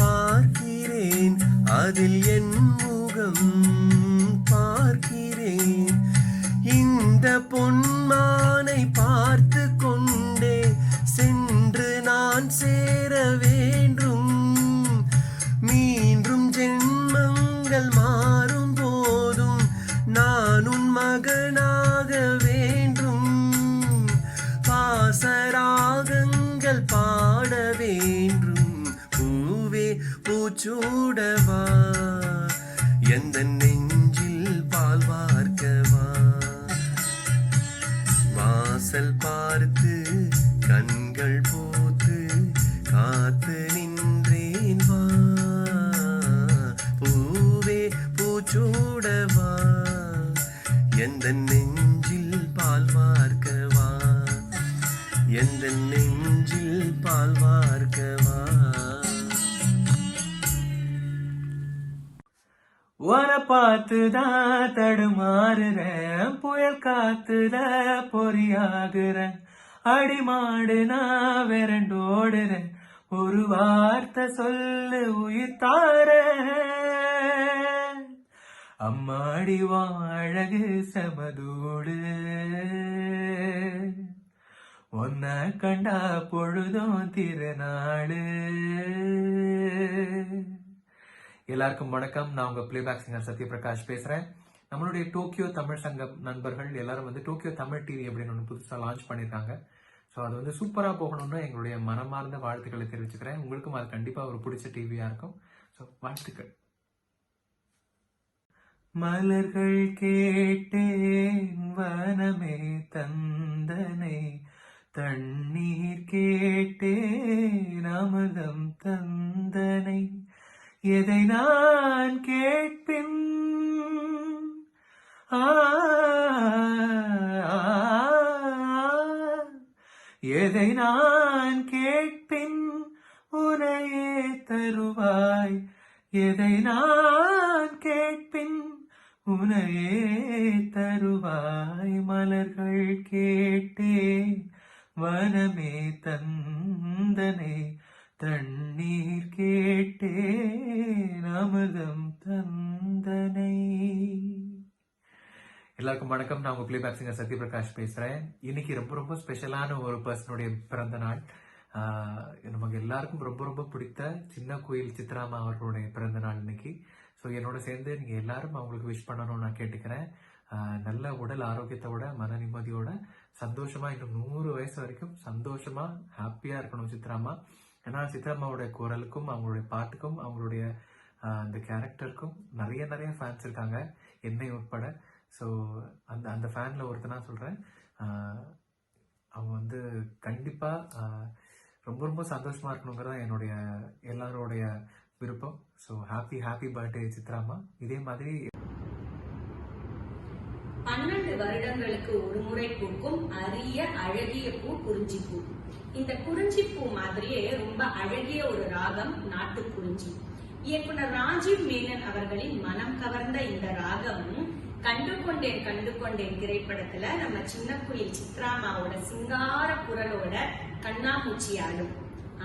பார்க்கிறேன், அதில் என் முகம் பார்க்கிறேன். இந்த பொன்மானை பார்த்து கொண்டே சென்று நான் சேர வேண்டும். மீண்டும் ஜென்மங்கள் மாறும் போதும் நான் உன் மகனாக வேண்டும். பாசராகங்கள் பாட வேண்டும். பூவே பூச்சூடவா, எந்த நெஞ்சில் பால் வார்க்கவா. வாசல் பார்த்து கண்கள் போத்து காத்து நின்றேன் வா. பூவே பூச்சூடவா, எந்த நெஞ்சில் பால் வார்க்கவா, எந்த நெஞ்சில் பால் வார்க்கவா. வர பார்த்துதான் தடுமாறுறேன், புயல் காத்துல பொறியாகுறேன். அடிமாடு நான் விரண்டோடுறேன், ஒரு வார்த்தை சொல்லு உயிர் தாரேன். அம்மாடி அழகு செமதூடு, ஒன்ன கண்டா பொழுதும் திருநாளு. எல்லாருக்கும் வணக்கம். நான் உங்க பிளேபேக் சிங்கர் சத்யபிரகாஷ் பேசுறேன். நம்மளுடைய டோக்கியோ தமிழ் சங்கம் நண்பர்கள் எல்லாரும் வந்து டோக்கியோ தமிழ் டிவி அப்படின்னு ஒன்று புதுசாக லான்ச் பண்ணியிருக்காங்க. ஸோ அது வந்து சூப்பராக போகணும்னு எங்களுடைய மனமார்ந்த வாழ்த்துக்களை தெரிவிச்சுக்கிறேன். உங்களுக்கும் அது கண்டிப்பாக ஒரு பிடிச்ச டிவியாக இருக்கும். ஸோ வாழ்த்துக்கள். மலர்கள் கேட்டேன் வனமே தந்தனை, தண்ணீர் கேட்டேன் அமுதம் தந்தனை. எதை நான் கேட்பின் எதை நான் கேட்பின் உனையே தருவாய். எதை நான் கேட்பின் உனையே தருவாய். மலர்கள் கேட்டேன் வனமே தந்தனை, தண்ணீர் கேட்டேன் அமுதம் தந்தனை. எல்லாருக்கும் வணக்கம். நான் உங்க பிளேபேக் சிங்கர் சத்யபிரகாஷ் பேசுறேன். இன்னைக்கு ரொம்ப ரொம்ப ஸ்பெஷலான ஒரு பர்சனுடைய பிறந்த நாள். நமக்கு எல்லாருக்கும் ரொம்ப ரொம்ப பிடித்த சின்ன கோயில் சித்ராமா அவர்களுடைய பிறந்த நாள் இன்னைக்கு. ஸோ என்னோட சேர்ந்து நீங்க எல்லாரும் அவங்களுக்கு விஷ் பண்ணணும்னு நான் கேட்டுக்கிறேன். நல்ல உடல் ஆரோக்கியத்தோட, மன நிம்மதியோட, சந்தோஷமா இன்னும் 100 வயசு வரைக்கும் சந்தோஷமா ஹாப்பியா இருக்கணும் சித்ராமா. ஏன்னா சித்ராமாவோட குரலுக்கும் அவங்களுடைய பாட்டுக்கும் அவங்களுடைய அந்த கேரக்டருக்கும் நிறைய நிறைய ஃபேன்ஸ் இருக்காங்க, என்னை உட்பட. ஸோ அந்த ஃபேனில் ஒருத்தனா சொல்கிறேன். அவங்க வந்து கண்டிப்பாக ரொம்ப ரொம்ப சந்தோஷமாக இருக்கணுங்கிறதான் என்னுடைய எல்லாரோடைய விருப்பம். So happy birthday Chitramma. இதே மாதிரி 12 வருடங்களுக்கு ஒரு முறை பூக்கும் அரிய அழகிய பூ குறிஞ்சிப்பூ. இந்த குறிஞ்சிப்பூ மாதிரியே ரொம்ப அழகிய ஒரு ராகம் நாட்டு குறிஞ்சி. இயக்குனர் ராஜீவ் மேனன் அவர்களின் மனம் கவர்ந்த இந்த ராகம் கண்டு கொண்டேன் திரைப்படத்துல நம்ம சின்ன குயில் சித்ராமாவோட சிங்கார குரலோட கண்ணாமூச்சி ஆடும்.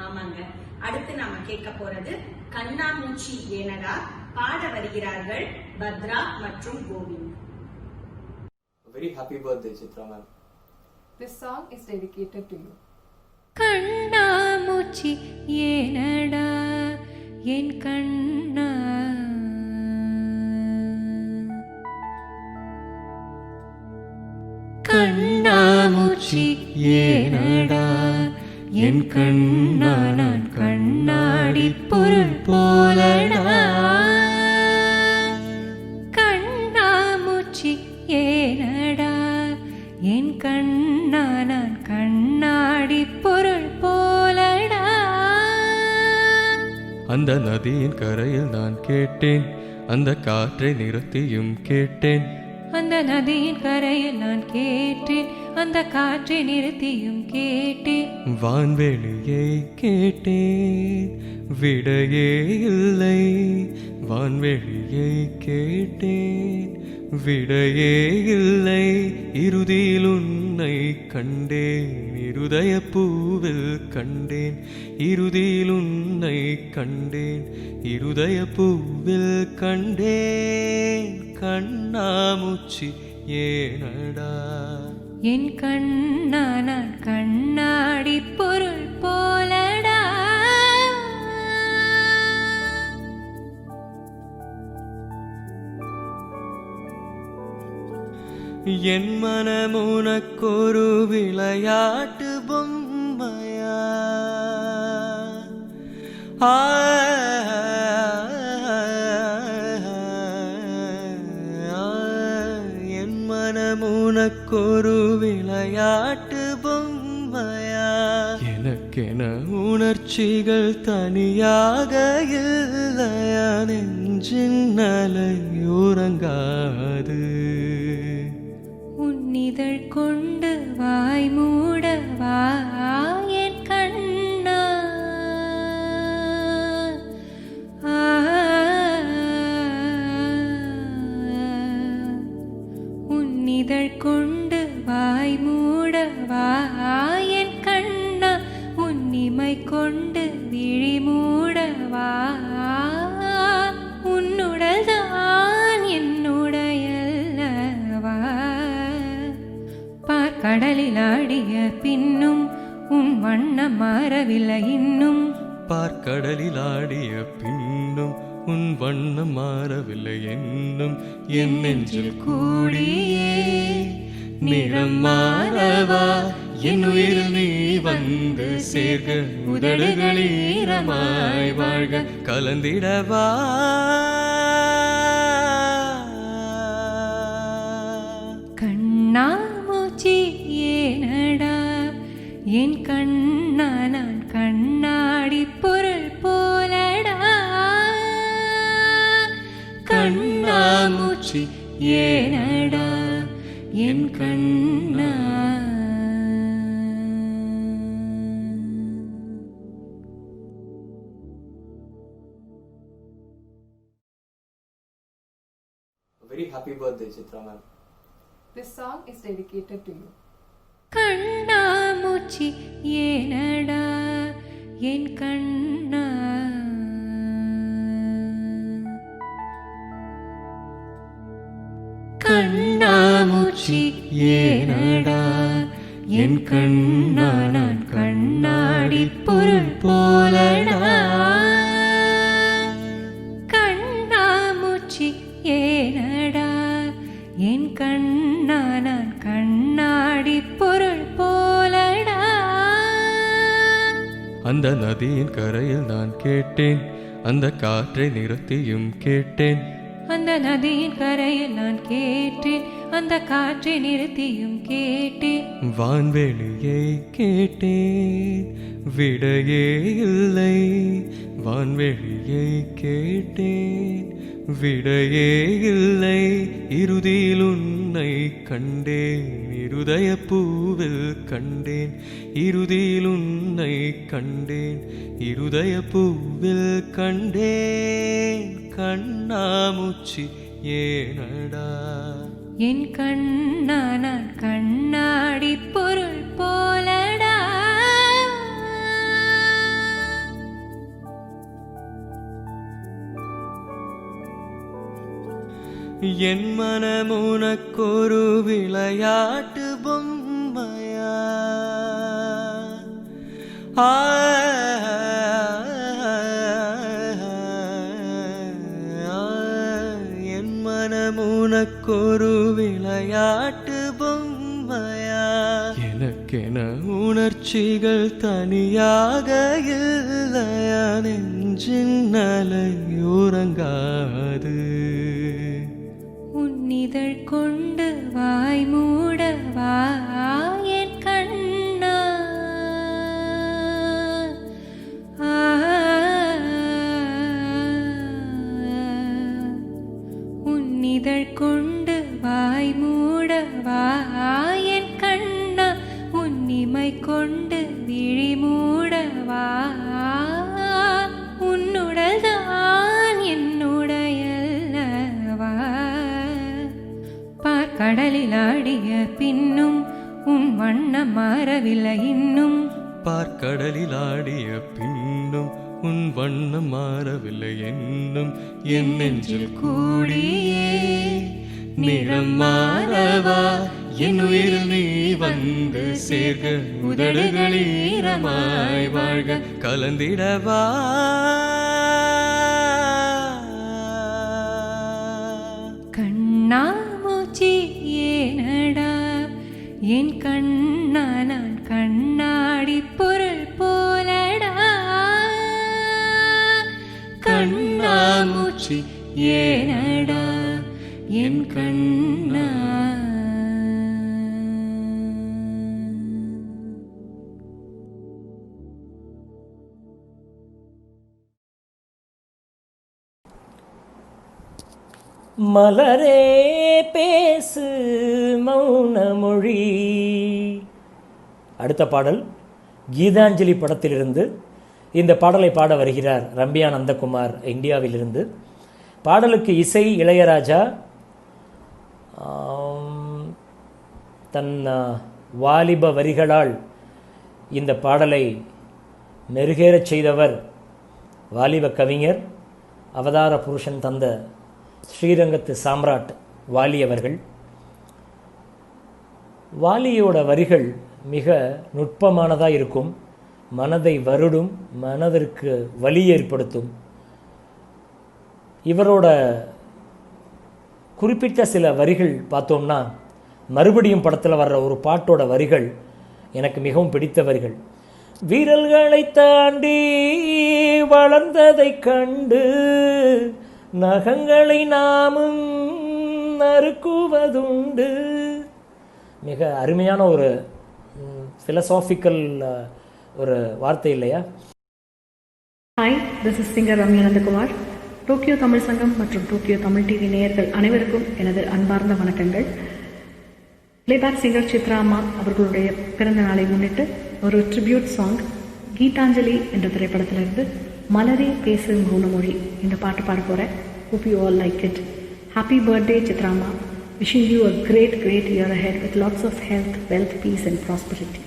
ஆமாங்க, அடுத்து நாம கேட்க போறது கண்ணாமூச்சி ஏனடா. பாட வருகிறார்கள் பத்ரா மற்றும் Kovind. Very happy birthday, Chitra ma'am. This song is dedicated to you. கண்ணாமூச்சி ஏனடா என் கண்ணா, கண்ணாமூச்சி ஏனடா என் கண்ணா, நான் கண்ணாடி பொருள் போலடா. கண்ணாமூச்சி ஏனடா என் கண்ணா, நான் கண்ணாடி பொருள் போலடா. அந்த நதியின் கரையில் நான் கேட்டேன், அந்த காற்றை நிறுத்தியும் கேட்டேன். அந்த நதியின் கரையில் நான் கேட்டேன், அந்த காற்றை நிறுத்தியும் கேட்டேன். வான்வெளியை கேட்டேன், விடையே இல்லை. வான்வெளியை கேட்டேன், விடையே இல்லை. இறுதியில் உன்னை கண்டேன், இருதய பூவில் கண்டேன். இறுதியில் உன்னை கண்டேன், இருதய பூவில் கண்டேன். கண்ணாமூச்சி ஏனடா என் கண்ணா, நான் கண்ணாடி பொருள் போலடா. என் மனமுனக்கொரு விளையாட்டு பொம்மையா, என் மனமுனக்கொரு விளையாட்டு பொம்மையா. எனக்கென உணர்ச்சிகள் தனியாக இல்லையா, நெஞ்சின் அலை உறங்காது. உன்னிதழ் கொண்டு வாய் மூடவா என் கண்ணா, உன்னிதழ் கொண்டு வாய் மூடவா என் கண்ணா, உன்னிமை கொண்டு விழி மூடவா. உன்னுடல் தான் என்னுடையல்லவா. பார்க்கடலில் ஆடிய பின்னும் உன் வண்ணம் மாறவில்லை இன்னும். பார்க்கடலில் ஆடிய பின்னும் உன் வண்ணம் மாறவில்லை என்னும். என் நெஞ்சில் கூடியே நிறம் மாறவா, என் உயிரில் நீ வந்து சேர்க. உதடுகள் ஈரமாய் வாழ்க, கலந்திடவா. கண்ணாமூச்சி ஏனடா என் கண்ணா, நான் கண்ணாடி பொருள் போலடா. கண்ணாமூச்சி ஏனடா என் கண்ணா. Very happy birthday, Chitra ma'am. This song is dedicated to you. கண்ணாமூச்சி ஏனடா என் கண்ணா, கண்ணாமூச்சி ஏனடா என் கண்ணா, நான் கண்ணாடி பொருள் போலடா. கண்ணாமூச்சி ஏனடா என் கண்ணா, நான் கண்ணாடி பொருள் போலடா. அந்த நதியின் கரையில் நான் கேட்டேன், அந்த காற்றை நிறுத்தியும் கேட்டேன். அந்த நதியின் கரையில் நான் கேட்டேன், அந்த காற்றை நிறுத்தியும் கேட்டேன். வான்வெளியை கேட்டேன், விடையே இல்லை. வான்வெளியை கேட்டேன், விடையே இல்லை. இறுதியில் உன்னை கண்டேன், இருதய பூவில் கண்டேன். இறுதியில் உன்னை கண்டேன், இருதய பூவில் கண்டேன். கண்ணாமூச்சி ஏனடா என் கண்ணா நான் கண்ணாடி பொருள் போலடா. என் மனமுனக்கொரு விளையாட்டு பொம்மையா? என் மனமுனக்கொரு விளையாட்டு பொம்மையா? எனக்கென உணர்ச்சிகள் தனியாக இல்லையா? நெஞ்சின் அலை உறங்காது. உன்னிதழ் கொண்டு வாய் மூடவா என் கண்ணா? உன்னிதழ் கொண்டு வாய் மூடவா என் கண்ணா? உன்னிமை கொண்டு விழி மூடவா? உன்னுடல் தான் என்னுடையல்லவா? பார்க்கடலில் ஆடிய பின்னும் உன் வண்ணம் மாறவில்லை இன்னும். பார்க்கடலில் ஆடிய பின்னும் உன் வண்ணம் மாறவில்லை என்னும். என் நெஞ்சில் கூடியே நிறம் மாறவா? என் உயிரில் நீ வந்து சேர்க, உதடுகள் ஈரமாய் வாழ்க, கலந்திடவா? கண்ணாமூச்சி ஏனடா என் கண்ணா நான் கண்ணாடி பொருள் போலடா. கண்ணாமூச்சி ஏனடா என் கண்ணா. மலரே பேசு மௌன மொழி. அடுத்த பாடல் கீதாஞ்சலி படத்திலிருந்து. இந்த பாடலை பாட வருகிறார் ரம்யா நந்தகுமார் இந்தியாவிலிருந்து. பாடலுக்கு இசை இளையராஜா. தன் வாலிப வரிகளால் இந்த பாடலை மெருகேறச் செய்தவர் வாலிப கவிஞர், அவதார புருஷன் தந்த ஸ்ரீரங்கத்து சாம்ராட் வாலி அவர்கள். வாலியோட வரிகள் மிக நுட்பமானதாக இருக்கும், மனதை வருடும், மனதிற்கு வலி ஏற்படுத்தும். இவரோட குறிப்பிட்ட சில வரிகள் பார்த்தோம்னா, மறுபடியும் படத்தில் வர்ற ஒரு பாட்டோட வரிகள் எனக்கு மிகவும் பிடித்த வரிகள். வீரல்களை தாண்டி வளர்ந்ததை கண்டு நகங்களை நாமும் நறுக்குவதுண்டு. மிக அருமையான ஒரு ஃபிலசாபிக்கல் ஒரு வார்த்தை இல்லையா? Hi, this is singer Ramya Nandakumar. Tokyo Tamil சங்கம் மற்றும் டோக்கியோ தமிழ் டிவி நேயர்கள் அனைவருக்கும் எனது அன்பார்ந்த வணக்கங்கள். பிளேபேக் சிங்கர் சித்ரா அம்மா அவர்களுடைய பிறந்த நாளை முன்னிட்டு ஒரு ட்ரிபியூட் சாங் கீதாஞ்சலி என்ற திரைப்படத்திலிருந்து மலரே பேசு மௌனமொழி இந்த பாட்டு பாட போகிறேன். Hope you all like it. Happy birthday Chitra Amma. Wishing you a great year ahead with lots of health, wealth, peace and prosperity.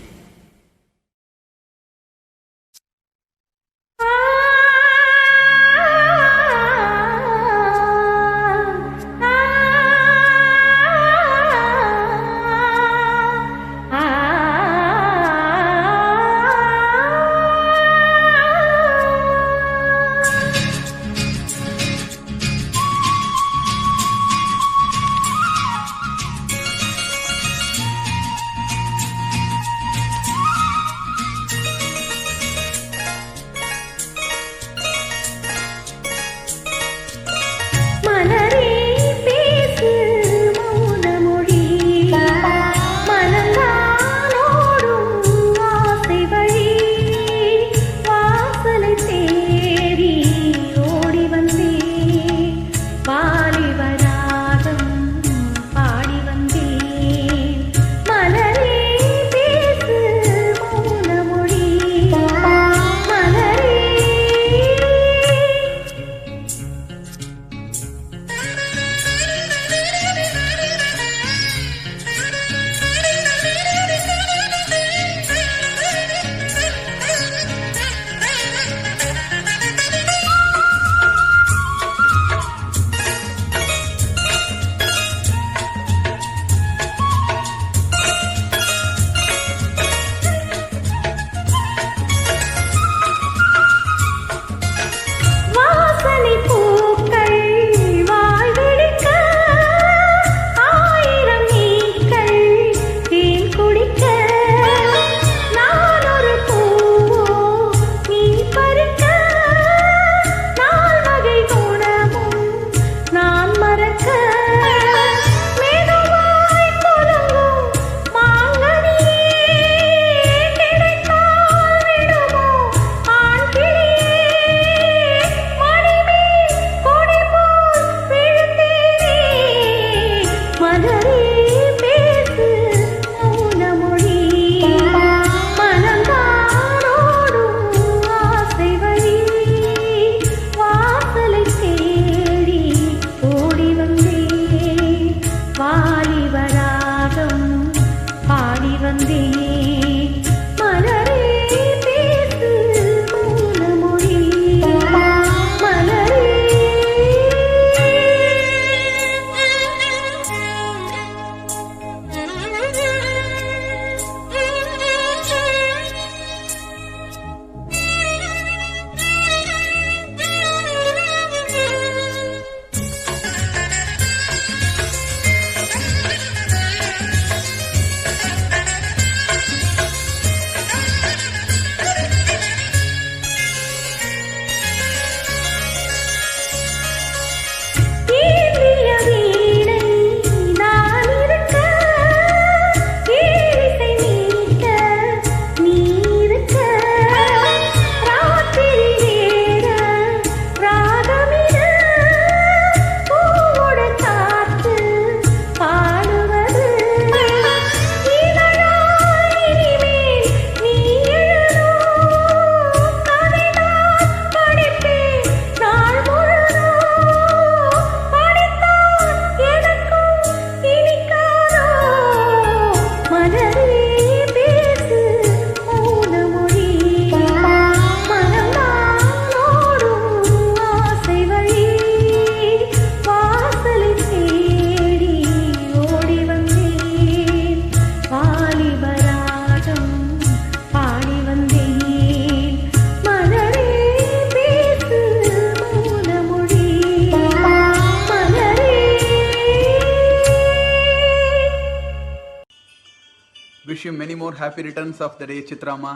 Wish you many more happy returns of the day Chitramma.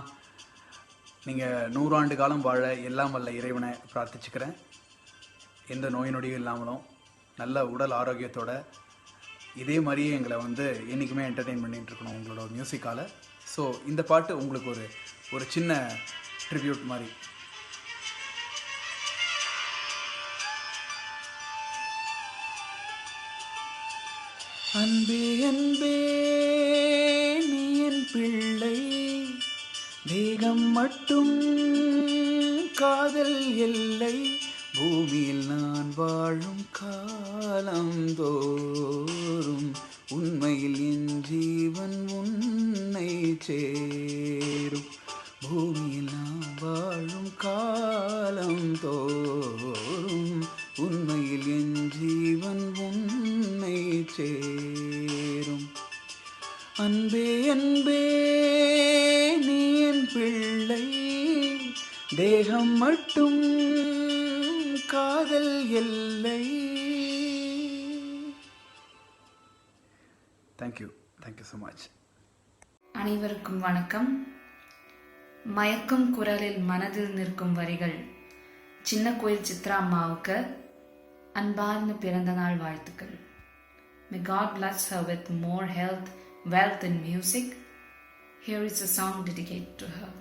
நீங்கள் 100 ஆண்டு காலம் வாழ எல்லாம் வல்ல இறைவனை பிரார்த்திச்சுக்கிறேன். எந்த நோய் நொடியும் இல்லாமலும் நல்ல உடல் ஆரோக்கியத்தோட இதே மாதிரியே எங்களை வந்து என்றைக்குமே என்டர்டெயின் பண்ணிகிட்டு இருக்கணும் உங்களோட மியூசிக்கால். ஸோ இந்த பாட்டு உங்களுக்கு ஒரு சின்ன ட்ரிபியூட் மாதிரி. அன்பே அன்பே நீ என் பிள்ளை, தேகம் மட்டும் காதல் எல்லை, பூமியில் நான் வாழும் காலம் தோறும் உண்மையில் என் ஜீவன் உன்னை சேரும். பூமியில் நான் வாழும் காலம் தோறும் உண்மையில் என் ஜீவன் உன்னை சேரும். அன்பே அன்பே நீ என் பிள்ளை, தேகம் மட்டும் காதல் எல்லை. Thank you so much. அனைவருக்கும் வணக்கம். மயக்கும் குரலில் மனதில் நிற்கும் வரிகள் சின்ன கோயில் சித்ரா அம்மாவுக்கு அன்பார்ந்த பிறந்த நாள் வாழ்த்துக்கள். May God bless her with more health, wealth and music. Here is a song dedicated to her.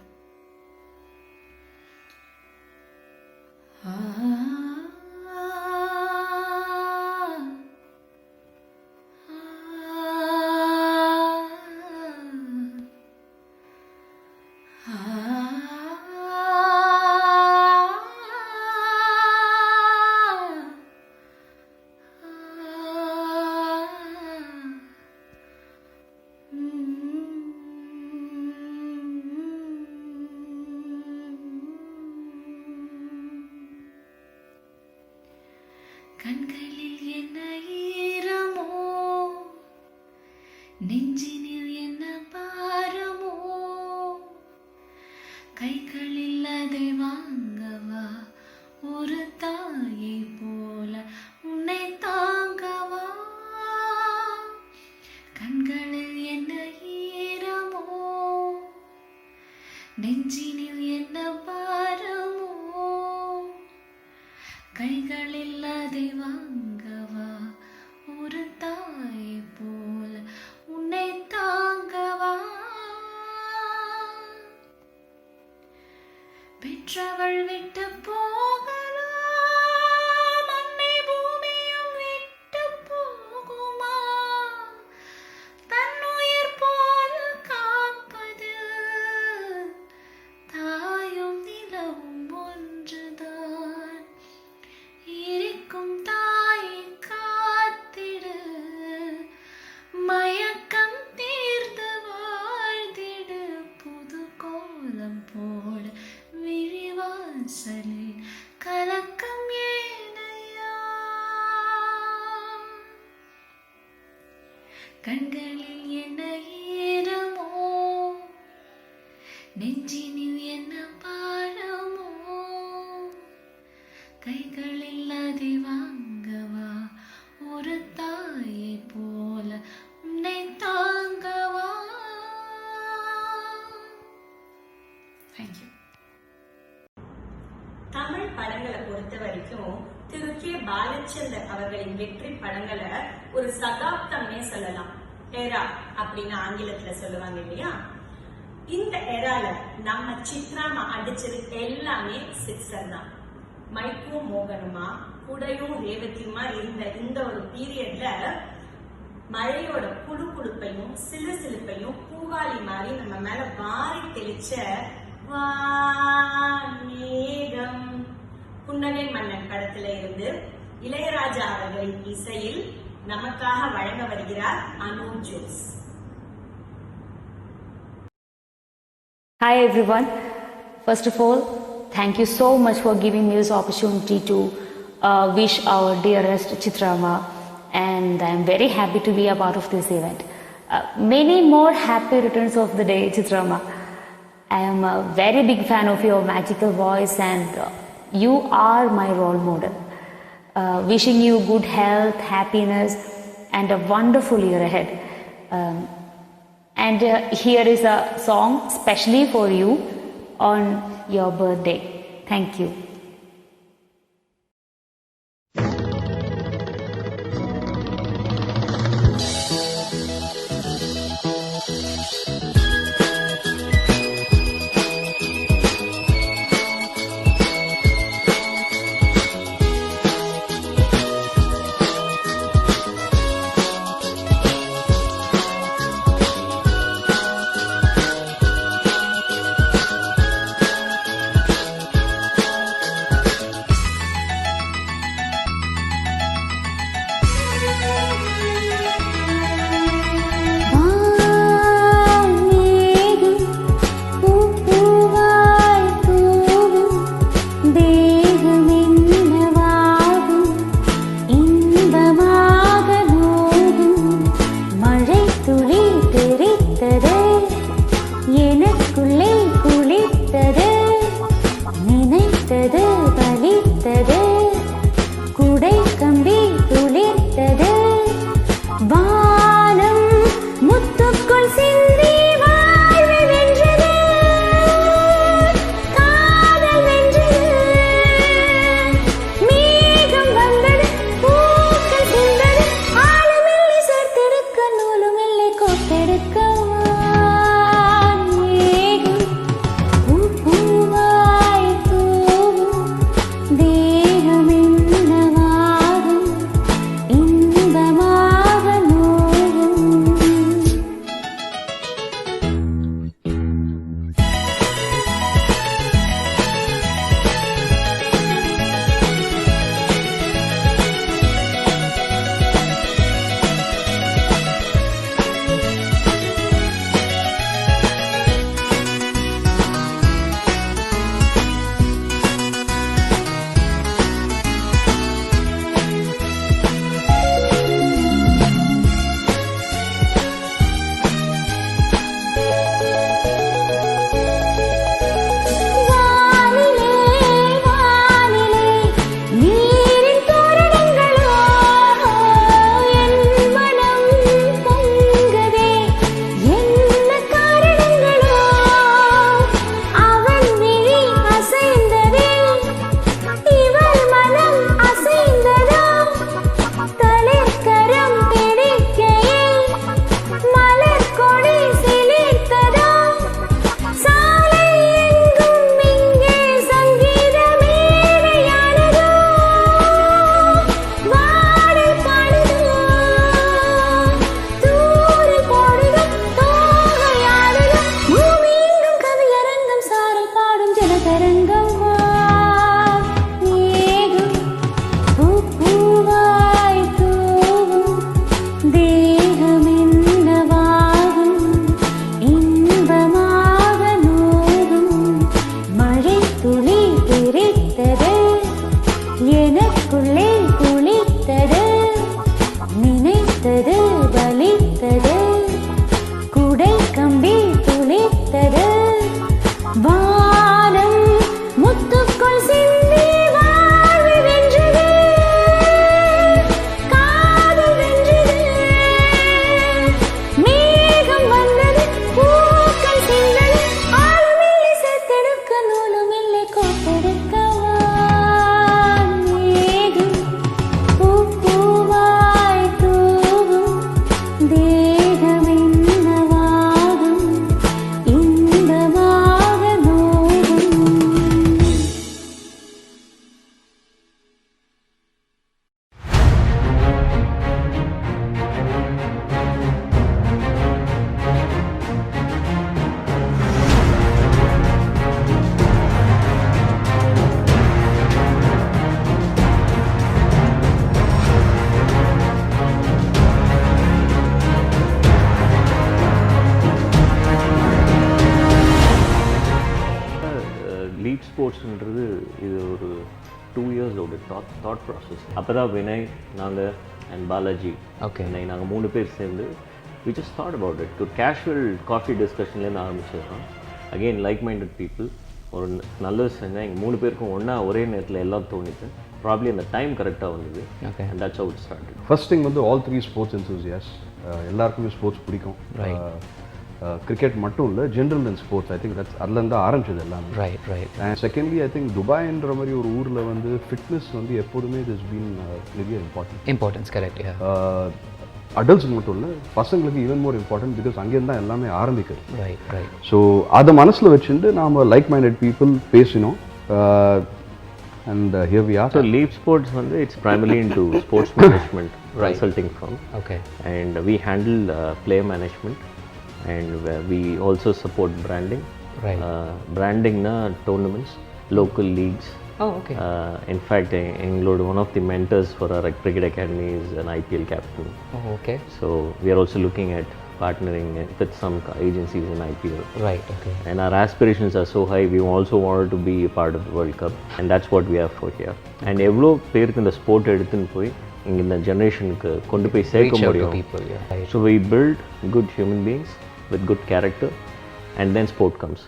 கண்களில் என்ன ஈரமோ, நெஞ்சினில் என்ன பாரமோ, கைகளில் அதை வாங்கவா, ஒரு தாயை போல உன்னை தாங்கவா. கண்களில் என்ன ஈரமோ, நெஞ்சினில் என்ன பாரமோ, கைகளில் அதை வாங்கவா, ஒரு தாயை போல உன்னை தாங்கவா. பெற்றவள் விட்டு போகலாம், அன்னை பூமியும் விட்டு போகுமா, தன்னுயிர் போல காப்பது தாயும் நிலவும் ஒன்றுதான். இருக்கும் தாயை காத்திடு, மயக்கம் தீர்ந்து வாழ்ந்திடு, புது கோலம் போல விழிவாசலில் கலக்கம் ஏனையா. கண்களில் என்ன ஈரமோ, நெஞ்சினில் என்ன பாரமோ, கைகளில் அதை வாங்கவா, ஒரு தாயை போல உன்னை தாங்கவா. தேங்க்யூ. தமிழ் படங்களை பொறுத்த வரைக்கும் திரு கே பாலச்சந்தர் அவர்களின் வெற்றி படங்களை ஒரு சகாப்தம்னே சொல்லலாம். எரா அப்படின்னு ஆங்கிலத்துல சொல்லுவாங்க இல்லையா. இந்த எரால நம்ம சித்ராமா அடிச்சது எல்லாமே சிக்ஸர் தான். மைக்கும் மோகனுமா, குடையும் ரேவதியுமா இருந்த இந்த ஒரு பீரியட்ல மழையோட குழுக்குழுப்பையும் சிலுசிலுப்பையும் பூவாலி மாதிரி நம்ம மேல வாரி தெளிச்ச வானேகம் புன்னகை மன்னன் படத்துல இருந்து இளையராஜா அவர்களின் இசையில் நமக்காக வழங்க வருகிறார் அனு Jose. Hi everyone. First of all, thank you so much for giving me this opportunity to wish our dearest Chitrama, and I am very happy to be a part of this event. Many more happy returns of the day, Chitrama. I am a very big fan of your magical voice, and you are my role model. Wishing you good health, happiness, and a wonderful year ahead. And here is a song specially for you on your birthday. Thank you. ஸ்போர்ட்ஸ்ன்றது இது ஒரு 2 இயர்ஸோட தாட் ப்ராசஸ். அப்போ தான் வினய், நாங்கள் அண்ட் பாலாஜி, வினய், நாங்கள் 3 பேர் சேர்ந்து we just thought about it. ஒரு கேஷுவல் காஃபி டிஸ்கஷன்லேருந்து ஆரம்பிச்சிடறோம். அகெயின் லைக் மைண்டட் பீப்புள் ஒரு நல்லது செஞ்சால் எங்கள் 3 பேருக்கும் ஒன்றா ஒரே நேரத்தில் எல்லாம் தோணிட்டு ப்ராப்ளி அந்த டைம் கரெக்டாக வந்தது. and that's how it started. First thing வந்து ஆல் 3 ஸ்போர்ட்ஸ் என்தூசியாஸ்ட், எல்லாருக்குமே ஸ்போர்ட்ஸ் பிடிக்கும். கிரிக்கெட் மட்டும் இல்லை, general and sports. I think that's அதுலேருந்து ஆரம்பிச்சது எல்லாமே. Right right. And secondly I think துபாய்ன்ற மாதிரி ஒரு ஊரில் வந்து ஃபிட்னஸ் வந்து எப்போதுமே திஸ் பீன் பெரிய இம்பார்ட்டன்ஸ். கரெக்ட். அடல்ட்ஸுக்கு மட்டும் இல்லை, பசங்களுக்கு ஈவன் மோர் இம்பார்ட்டன்ட், பிகாஸ் அங்கேருந்து தான் எல்லாமே ஆரம்பிக்குது. Right right. ஸோ அதை மனசில் வச்சுட்டு நாம் லைக் மைண்டட் பீப்புள் பேசினோம். And here we are. So Leap Sports it's primarily into sports management consulting firm. Okay. And we handle player management, and we also support branding. Right. Branding na tournaments, local leagues. Oh, okay. In fact, include one of the mentors for our cricket academy is an IPL captain. Oh, okay. So we are also looking at partnering with some agencies in IPL. Right, okay. And our aspirations are so high, we also wanted to be a part of the World Cup, and that's what we are for here. And எவ்வளோ பேருக்கு இந்த ஸ்போர்ட் எடுத்துன்னு போய் இங்கே இந்த ஜெனரேஷனுக்கு கொண்டு போய் சேர்க்க முடியும். So we build good human beings with good character, and then sport comes.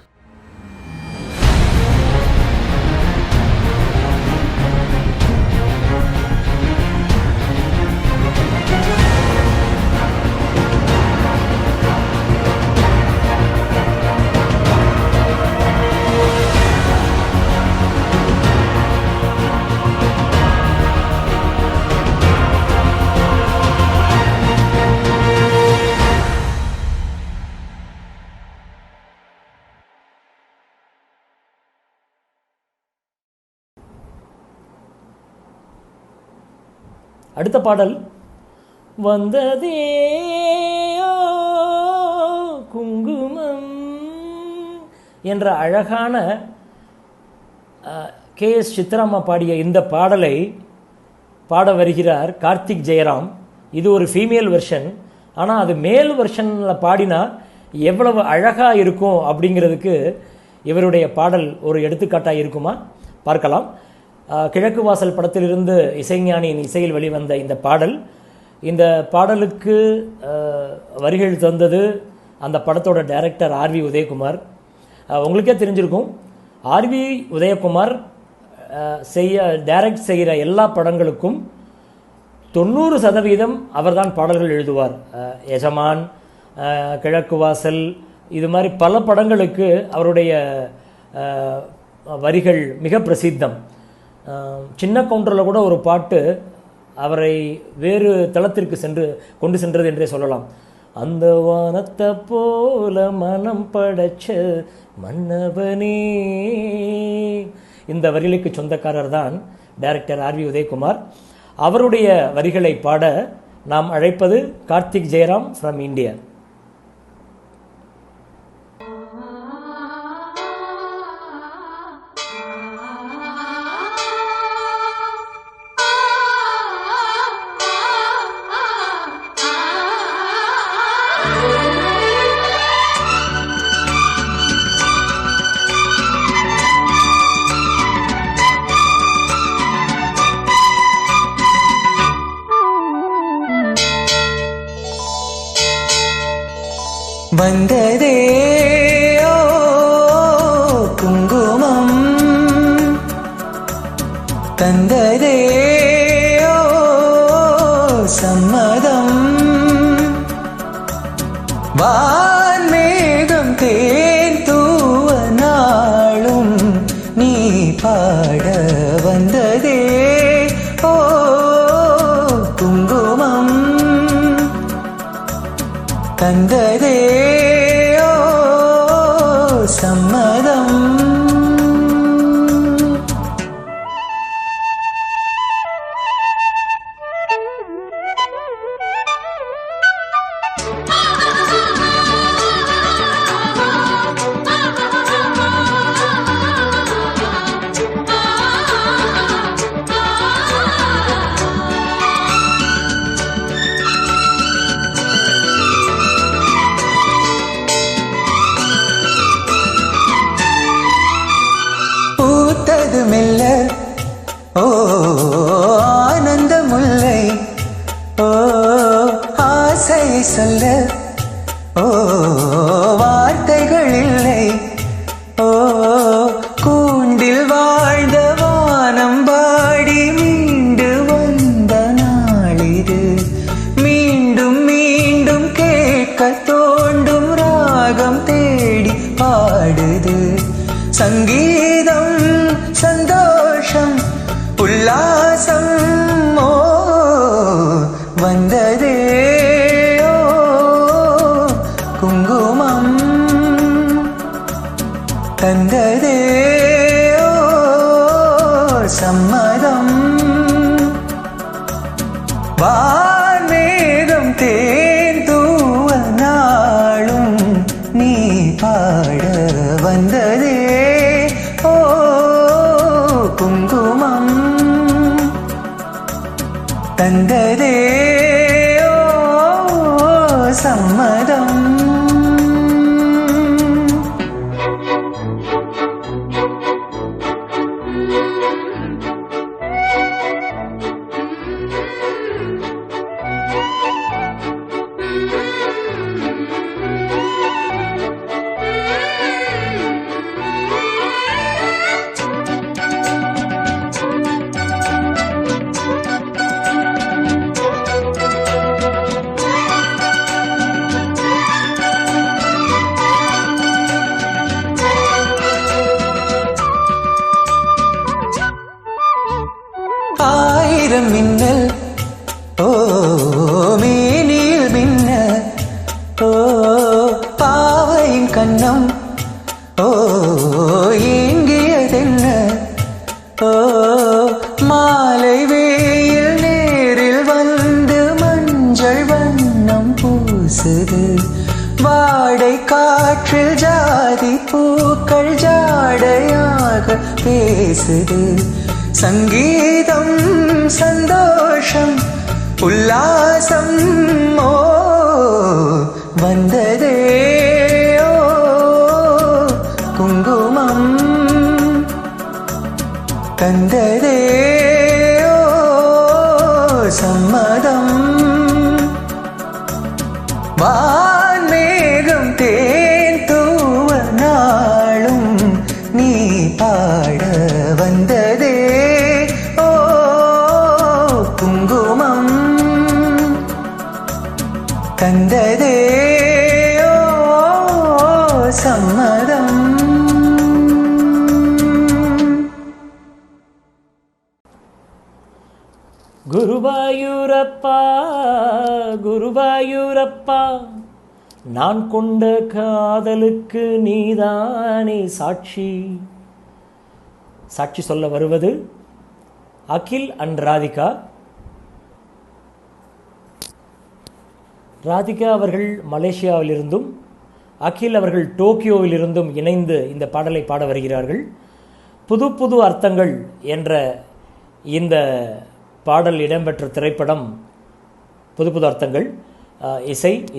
அடுத்த பாடல் வந்ததே குங்குமம் என்ற அழகான KS சித்ராம்மா பாடிய இந்த பாடலை பாட வருகிறார் கார்த்திக் ஜெயராம். இது ஒரு ஃபீமேல் வெர்ஷன். ஆனால் அது மேல் வெர்ஷனில் பாடினா எவ்வளவு அழகாக இருக்கும் அப்படிங்கிறதுக்கு இவருடைய பாடல் ஒரு எடுத்துக்காட்டாக இருக்குமா பார்க்கலாம். கிழக்கு வாசல் படத்திலிருந்து இசைஞானியின் இசையில் வெளிவந்த இந்த பாடல், இந்த பாடலுக்கு வரிகள் தந்தது அந்த படத்தோட டைரக்டர் RV உதயகுமார். உங்களுக்கே தெரிஞ்சிருக்கும், RV உதயகுமார் டைரக்ட் செய்கிற எல்லா படங்களுக்கும் 90% அவர்தான் பாடல்கள் எழுதுவார். எஜமான், கிழக்கு வாசல், இது மாதிரி பல படங்களுக்கு அவருடைய வரிகள் மிக பிரசித்தம். சின்ன கவுண்டரில் கூட ஒரு பாட்டு அவரை வேறு தளத்திற்கு கொண்டு சென்றது என்றே சொல்லலாம். அந்த வானத்தை போல மனம் படைச்ச மன்னவனே, இந்த வரிகளுக்கு சொந்தக்காரர் தான் டைரக்டர் RV உதயகுமார். அவருடைய வரிகளை பாட நாம் அழைப்பது கார்த்திக் ஜெயராம் ஃப்ரம் இந்தியா. வந்ததே குங்குமம், தந்ததே சம்மதம், வான்மேகம் தேன் தூவ நாளும் நீ பாட வந்ததே குங்குமம், தந்ததே சம்மதம். மெல்ல ஆனந்த முல்லை, ஆசையை சொல்ல வார்த்தைகள் இல்லை, கூண்டில் வாழ்ந்த வானம் பாடி மீண்டு வந்த நாளிது, மீண்டும் மீண்டும் கேட்க தோண்டும் ராக சங்கீதம் சந்தோஷம் உல்லாசம் ஓ வந்ததே ஓ குங்குமம் தந்ததே ஓ சம்மதம் வான்மேகம் தேன் தூவ நாளும் நீ பாட வந்ததே ஓ குங்குமம் தந்ததே ஓ சம்மதம் ஆயிரம் மின்னல் ஓ மேனில் மின்ன ஓ பாவையின் கண்ணம் ஓ ஏங்கியதென்ன ஓ மாலை வேயில் நேரில் வந்து மஞ்சள் வண்ணம் பூசுது வாடை காற்றில் ஜாதி பூக்கள் ஜாடையாக பேசுது சங்கீதம் சந்தோஷம் உல்லாசம் ஓ வந்ததே ஓ குங்குமம் தந்ததே ஓ சம்மதம் வான்மேகம் தேன் தூவ நாளும் நீ பாட வந்ததே ஓ குங்குமம் தந்ததே ஓ சம்மதம் குருவாயூரப்பா குருவாயூரப்பா நான் கொண்ட காதலுக்கு நீதானே சாட்சி. சாட்சி சொல்ல வருவது அகில் அண்ட் ராதிகா. ராதிகா அவர்கள் மலேசியாவிலிருந்தும் அகில் அவர்கள் டோக்கியோவிலிருந்தும் இணைந்து இந்த பாடலை பாட வருகிறார்கள். புது புது அர்த்தங்கள் என்ற இந்த பாடல் இடம்பெற்ற திரைப்படம் புது புது அர்த்தங்கள்.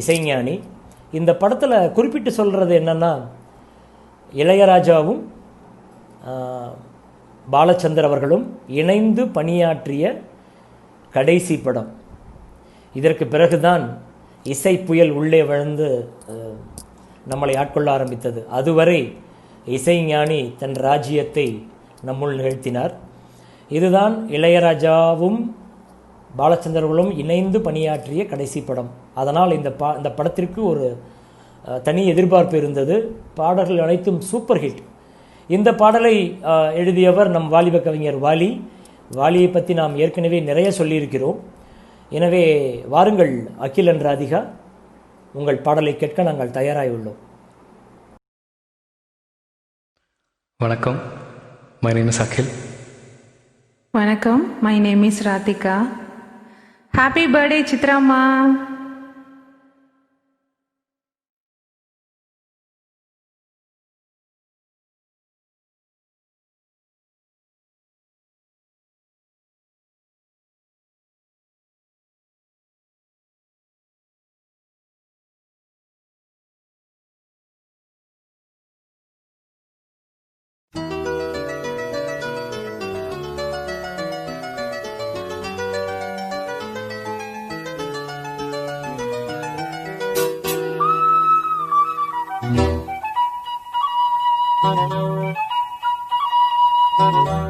இசைஞானி. இந்த படத்தில் குறிப்பிட்டு சொல்கிறது என்னென்னா, இளையராஜாவும் பாலச்சந்தர் அவர்களும் இணைந்து பணியாற்றிய கடைசி படம். இதற்கு பிறகுதான் இசை புயல் உள்ளே விழுந்து நம்மளை ஆட்கொள்ள ஆரம்பித்தது. அதுவரை இசைஞானி தன் ராஜ்யத்தை நம்முள் நிகழ்த்தினார். இதுதான் இளையராஜாவும் பாலச்சந்தர்களும் இணைந்து பணியாற்றிய கடைசி படம். அதனால் இந்த படத்திற்கு ஒரு தனி எதிர்பார்ப்பு இருந்தது. பாடல்கள் அனைத்தும் சூப்பர் ஹிட். இந்த பாடலை எழுதியவர் நம் வாலிப கவிஞர் வாலி. வாலியை பற்றி நாம் ஏற்கனவே நிறைய சொல்லியிருக்கிறோம். எனவே வாருங்கள் அகில் அண்ட் ராதிகா, உங்கள் பாடலை கேட்க நாங்கள் தயாராக உள்ளோம். வணக்கம், மை நேம் இஸ் அகில். வணக்கம், my name is Radhika. Happy birthday Chitramma.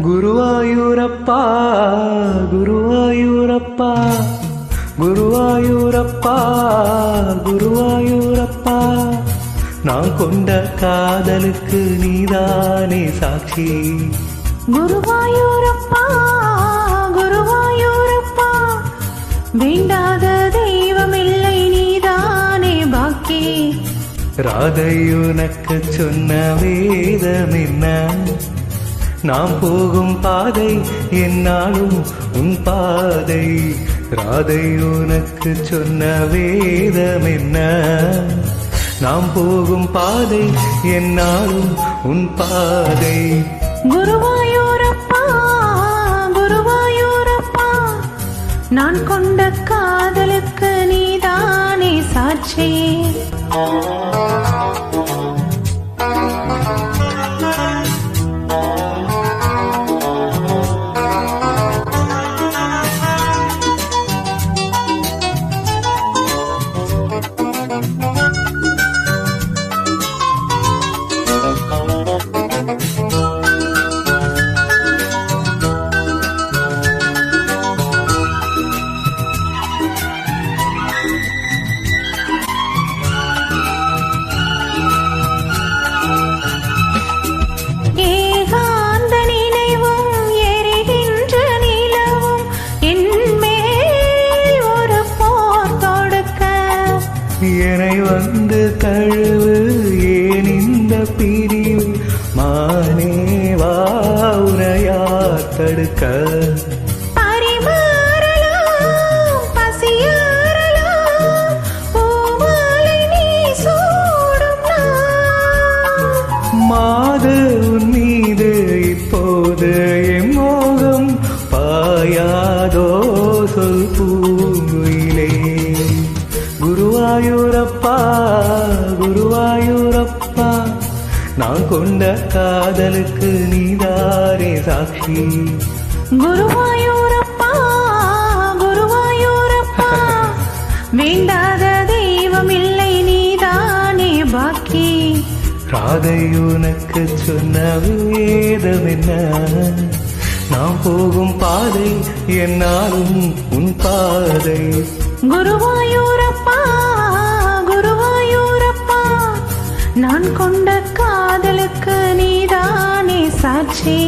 Guruvayurappa Guruvayurappa Guruvayurappa Guruvayurappa நான் கொண்ட காதலுக்கு நீதானே சாட்சி. குருவாயூரப்பா குருவாயூரப்பா, வேண்டாத தெய்வமில்லை நீதானே பாக்கி. ராதை உனக்கு சொன்ன வேதம் என்ன? நாம் போகும் பாதை என்னாலும் உன் பாதை. ராதை உனக்கு சொன்ன வேதம் என்ன? நாம் போகும் பாதை என்னாலும் உன் பாதை. குருவாயூரப்பா குருவாயூரப்பா, நான் கொண்ட காதலுக்கு நீதானே சாட்சி. என்னை வந்து தழுவு ஏன் இந்த பிரிவு மானே வா உனையார் தடுக்க. மாது உன் மீது இப்போது என் மோகம் பாயாதோ சொல் பூங்குயிலே. குருவாயூரப்பா குருவாயூரப்பா, நான் கொண்ட காதலுக்கு நீதானே சாட்சி. குருவாயூரப்பா குருவாயூரப்பா, வேண்டாத தெய்வமில்லை நீதானே பாக்கி. ராதை உனக்கு சொன்ன வேதம் என்ன? நாம் போகும் பாதை என்னாலும் உன் பாதை. குருவாயூரப்பா குருவாயூரப்பா, நான் கொண்ட காதலுக்கு நீதானே சாட்சி.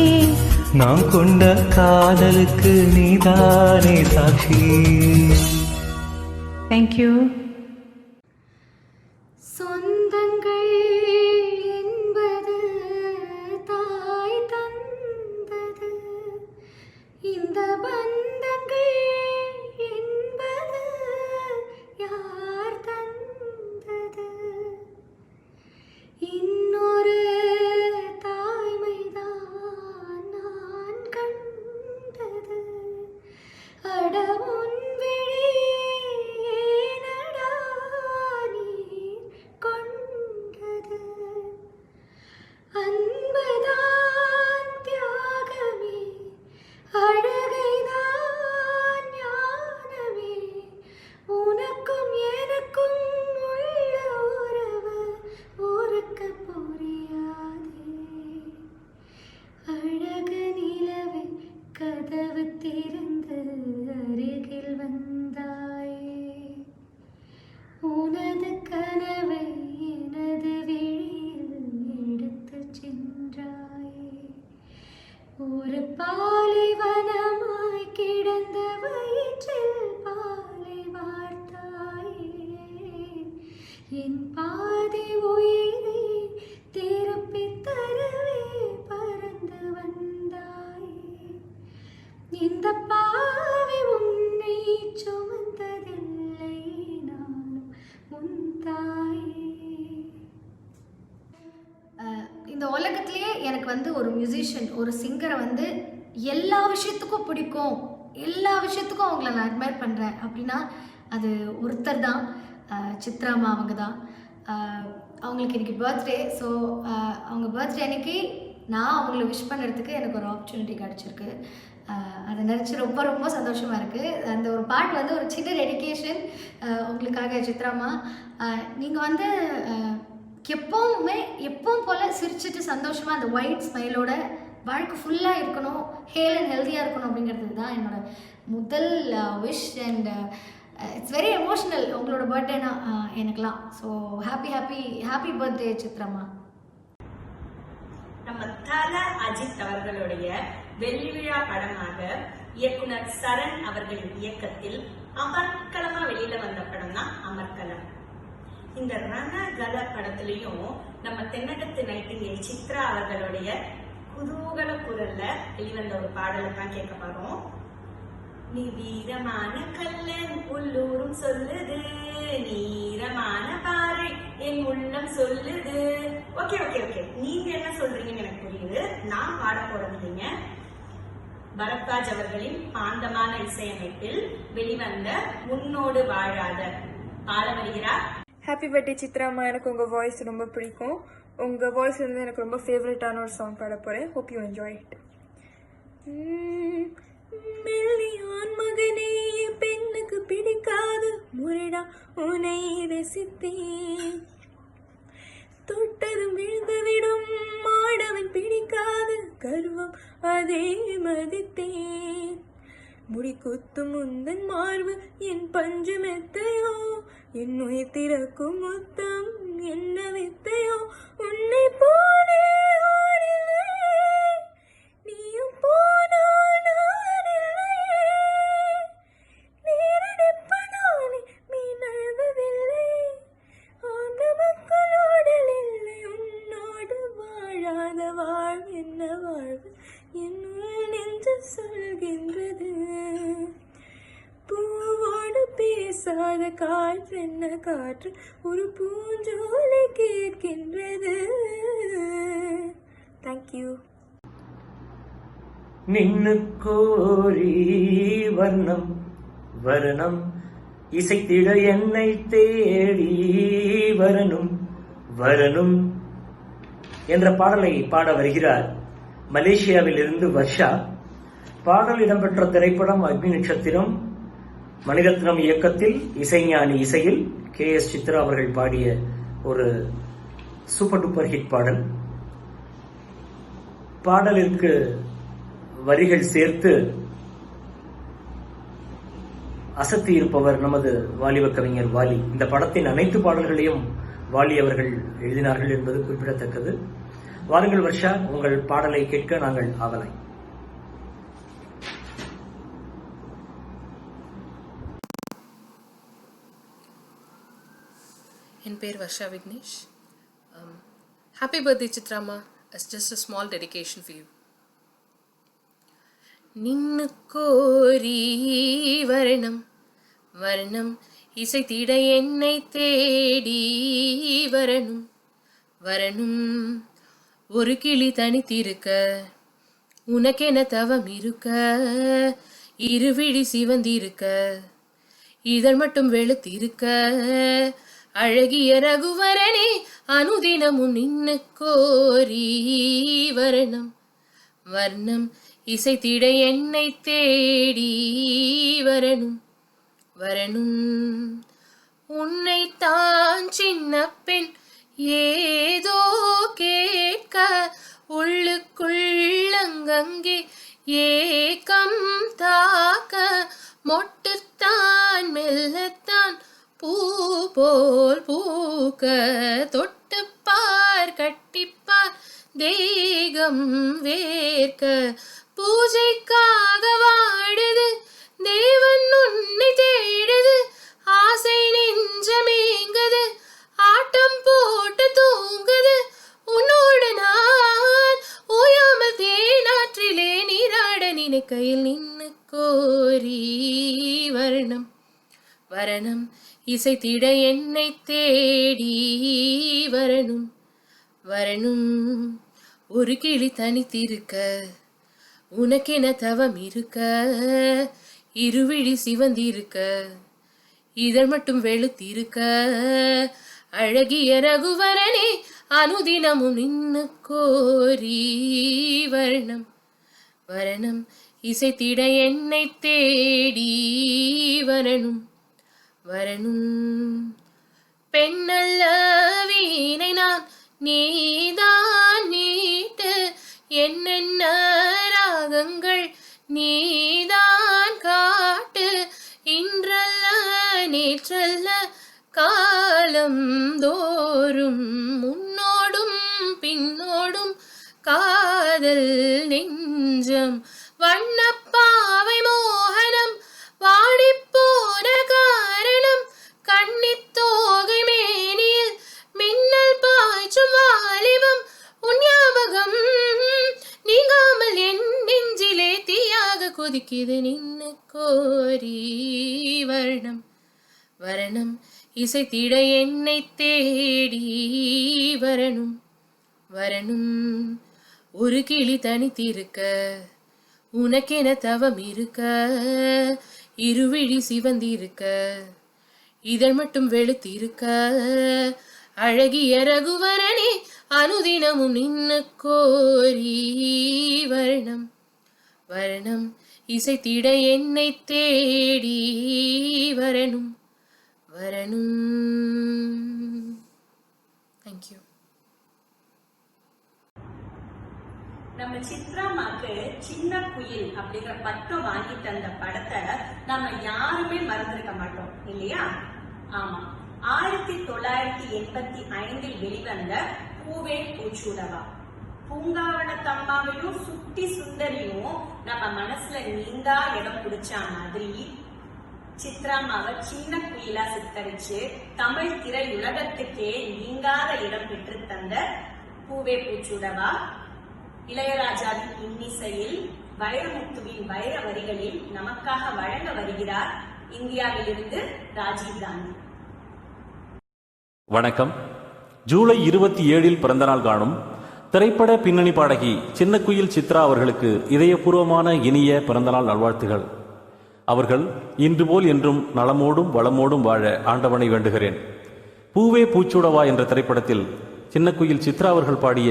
நாம் கொண்ட காதலுக்கு நீதானே சாட்சி. தேங்க்யூ. சொந்தங்கள் என்பது தாய் தந்தது, இந்த பந்தங்கள் என்பது யார் தந்தது? இன்னொரு தாய்மைதான் நான் கண்டது. அட உன் விழி ஏனடா நீர் கொண்டது? அன்புதான் தியாகமே, அழகைதான் ஞானமே, உனக்கும் எனக்கும் உள்ள உறவு ஊருக்க புரியாதே. அழகு நிலவே கதவு திறந்து அருகில் வந்தாயே, உனது கனவை எனது விழியில் எடுத்து சென்றாயே. ஒரு பாலைவனமாய் கிடந்த வயிற்றில் பாலை வார்த்தாயே, என் பாதி உயிரை திருப்பி தரவே பறந்து வந்தாயே. இந்த பாவி உன்னை சுமந்ததில்லை நானும் உன் தாயே. இந்த உலகத்திலேயே எனக்கு வந்து ஒரு மியூசிஷியன், ஒரு சிங்கரை வந்து எல்லா விஷயத்துக்கும் பிடிக்கும், எல்லா விஷயத்துக்கும் அவங்கள நான் அட்மையர் பண்ணுறேன் அப்படின்னா அது ஒருத்தர் தான், சித்ராமா. அவங்க தான். அவங்களுக்கு இன்றைக்கி பர்த்டே. ஸோ அவங்க பர்த்டே அன்னைக்கு நான் அவங்கள விஷ் பண்ணுறதுக்கு எனக்கு ஒரு ஆப்பர்ச்சுனிட்டி கிடச்சிருக்கு. அதை நினச்சி ரொம்ப ரொம்ப சந்தோஷமாக இருக்குது. அந்த ஒரு பாட்டு வந்து ஒரு சின்ன டெடிகேஷன் உங்களுக்காக சித்ராமா. நீங்கள் வந்து எப்பவும் போல் சிரிச்சிட்டு சந்தோஷமாக அந்த ஒயிட் ஸ்மைலோட வாழ்க்கை ஃபுல்லாக இருக்கணும், ஹேல் அண்ட் ஹெல்த்தியாக இருக்கணும் அப்படிங்கிறது தான் என்னோட முதல் wish. And it's very emotional உங்களோட பர்த்டேனா எனக்குலாம். So happy birthday Chitramma. நம்ம தல அஜித் அவர்களுடைய வெள்ளி விழா படமாக இயக்குனர் சரண் அவர்களின் இயக்கத்தில் அமர்க்களமா வெளியில வந்த படம் தான் அமர்க்களம். இந்த ரணகல படத்திலையும் நம்ம தென்னகத்து நைட்டிங்கேல் சித்ரா அவர்களுடைய குதூகல குரல்ல வெளிவந்த ஒரு பாடலை தான் கேட்க போறோம். நீ வீரமான கல்லன் உள்ளூரும் சொல்லுது, நீரமான பாறை என் உள்ளம் சொல்லுது. ஓகே ஓகே ஓகே, நீங்க என்ன சொல்றீங்கன்னு எனக்கு புரியுது. நான் பாட போறது இல்லைங்க. பரத்வாஜ் அவர்களின் பாந்தமான இசையமைப்பில் வெளிவந்த உன்னோடு வாழாத பாட வருகிறார். Happy birthday Chitramma. எனக்கு உங்கள் வாய்ஸ் ரொம்ப பிடிக்கும். உங்கள் வாய்ஸ் வந்து எனக்கு ரொம்ப ஃபேவரட்டான ஒரு சாங் பாட போகிறேன். Hope you enjoy it. மெல்லியான் மகனே பெண்ணுக்கு பிடிக்காது முரடா உன்னை ரசித்தேன், தொட்டதும் விழுந்துவிடும் மாடவன் பிடிக்காது கர்வம் அதே மதித்தேன், முடி குத்தும் முந்தன் மார்பு என் பஞ்சு மெத்தையோ, என் உயிர் திறக்கும் முத்தம் என்ன வித்தையோ, உன்னை போலே நீயும் போனா நேரடிப்பதானே மீன் அழுவதில்லை, அந்த மக்களோடல் இல்லை உன்னோடு வாழாத வாழ்வு என்ன வாழ்வு என் நெஞ்சு சொல்கின்றது, பூவோடு பேசாத காற்று என்ன காற்று ஒரு பூஞ்சோலை கேட்கின்றது. தேங்க்யூ. நின்னு கோரி வர்ணம் வரணம் இசைத்திட என்னை தேடி வரணும் வரணும் என்ற பாடலை பாட வருகிறார் மலேசியாவில் இருந்து வர்ஷா. பாடல் இடம்பெற்ற திரைப்படம் அக்னி நட்சத்திரம். மணிரத்னம் இயக்கத்தில் இசைஞானி இசையில் KS சித்ரா அவர்கள் பாடிய ஒரு சூப்பர் டூப்பர் ஹிட் பாடல். பாடலிற்கு வரிகள் சேர்த்து அசத்தி இருப்பவர் நமது வாலிப கவிஞர் வாலி. இந்த படத்தின் அனைத்து பாடல்களையும் வாலி அவர்கள் எழுதினார்கள் என்பது குறிப்பிடத்தக்கது. வாருங்கள் வர்ஷா, உங்கள் பாடலை கேட்க நாங்கள் ஆவலை. என் பேர் Varsha Vignesh. Happy birthday Chitramma. It's just a small dedication for you. நின்னு கோரி வரணம் வரணம் இசைத்திட என்னை தேடி வரணும் வரணும், ஒரு கிளி தனித்திருக்க உனக்கென தவம் இருக்க, இருவிழி சிவந்திருக்க இதழ் மட்டும் வெளுத்திருக்க, அழகிய ரகுவரனே அனுதினமும் நின்னு கோரி வரணம் வர்ணம் இசைத்திட என்னை தேடி வரணும் வரணும், உன்னைத்தான் சின்ன பெண் ஏதோ கேட்க உள்ளுக்குள்ளங்கங்கே ஏக்கம் தாக்க, மொட்டுத்தான் மெல்லத்தான் பூ போல் பூக்க, தொட்டுப்பார் கட்டிப்பார் தேகம் வேர்க்க, பூஜைக்காக வாடுது தேவன் உன்னை தேடுது, ஆசை நெஞ்சமேங்குது ஆட்டம் போட்டு தூங்குது, உன்னோடு நான் ஓயாமல் தேனாற்றிலே நீராட நினைக்கையில் நின்னு கோரி வரணம் வரணம் இசைத்திட என்னை தேடி வரணும் வரணும், ஒரு கிளி தனித்திருக்க உனக்கென தவம் இருக்க, இருவிழி சிவந்திருக்க இதழ் மட்டும் வெளுத்திருக்க, அழகிய ரகுவரனே அனுதினமும் நின்னு கோரி வரணம் வரணம் இசைத்திட என்னை தேடி வரணும் வரணும், பெண்ணல்ல வீணை நான் நீதான் நீட்டு, என்னென்ன ராகங்கள் நீதான் காட்டு, இன்றல்ல காதல் நெஞ்சம் வண்ணப்பாவை மோகனம் வாடிப்போன காரணம் கண்ணித்தோகை மேனியில் மின்னல் பாய்ச்சும் வாலிபம் உன் ஞாபகம் நீங்காமல் என் நெஞ்சிலே தீயாக கொதிக்குது நின்னு கோரி வரணம் வரணம் இசைத்திட என்னை தேடி வரணும் வரணும் ஒரு கிளி தனித்திருக்க உனக்கென தவம் இருக்க இருவிழி சிவந்திருக்க இதழ் மட்டும் வெளுத்திருக்க அழகிய ரகுவரனே அனுதினமும் நின்னு கோரி வரணம் வரணம் இசைத்திட என்னை தேடி வரணும் வரணும். தேங்க்யூ. நம்ம சித்ராமாக்கு சின்ன குயில் அப்படிங்கிற பட்டம் வாங்கி தந்த படத்தை நம்ம யாருமே மறந்திருக்க மாட்டோம் இல்லையா? ஆமா, 1985 வெளிவந்த பூவே பூச்சூடவா. பூங்காவனத்தம்மாவையும் சுட்டி சுந்தரியும் நம்ம மனசுல நீங்கா இடம் பிடிச்ச மாதிரி சித்ராமாவை சின்ன குயிலா சித்தரிச்சு தமிழ் திரையுலகத்துக்கே நீங்காத இடம் பெற்று தந்த பூவே பூச்சூடவா இளையராஜாவின் இன்னிசையில் வைரமுத்துவின் வைர வரிகளில் நமக்காக வழங்க வருகிறார் இந்தியாவிலிருந்து ராஜீவ் காந்தி. வணக்கம். ஜூலை 27 பிறந்தநாள் காணும் திரைப்பட பின்னணி பாடகி சின்ன குயில் சித்ரா அவர்களுக்கு இதயபூர்வமான இனிய பிறந்தநாள் நல்வாழ்த்துகள். அவர்கள் இன்று போல் என்றும் நலமோடும் வளமோடும் வாழ ஆண்டவனை வேண்டுகிறேன். பூவே பூச்சூடவா என்ற திரைப்படத்தில் சின்ன குயில் சித்ரா அவர்கள் பாடிய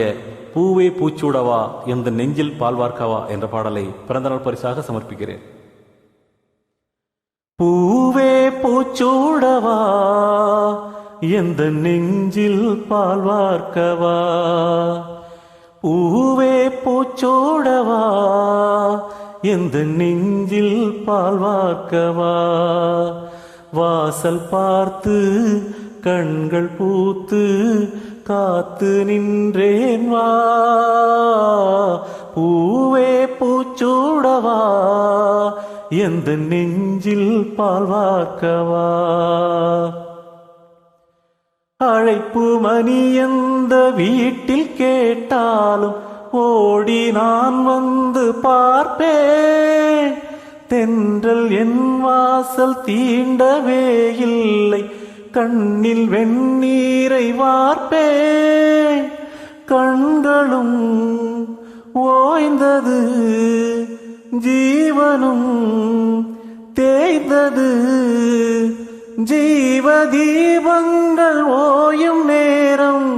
பூவே பூச்சூடவா எந்த நெஞ்சில் பால்வார்க்கவா என்ற பாடலை பிறந்தநாள் பரிசாக சமர்ப்பிக்கிறேன். பூவே பூச்சூடவா எந்த நெஞ்சில் பால்வார்க்கவா, பூவே பூச்சூடவா எந்த நெஞ்சில் பால்வார்க்கவா, வாசல் பார்த்து கண்கள் பூத்து காத்து நின்றேன் வா, பூவே பூச்சூடவா எந்த நெஞ்சில் பால்வார்க்கவா. அழைப்பு மணி எந்த வீட்டில் கேட்டாலும் ஓடி நான் வந்து பார்ப்பேன், தென்றல் என் வாசல் தீண்டவே இல்லை, கண்ணில் வெந்நீரை வார்ப்பேன், கண்களும் ஓய்ந்தது ஜீவனும் தேய்ந்தது, ஜீவ தீபங்கள் ஓயும் நேரம்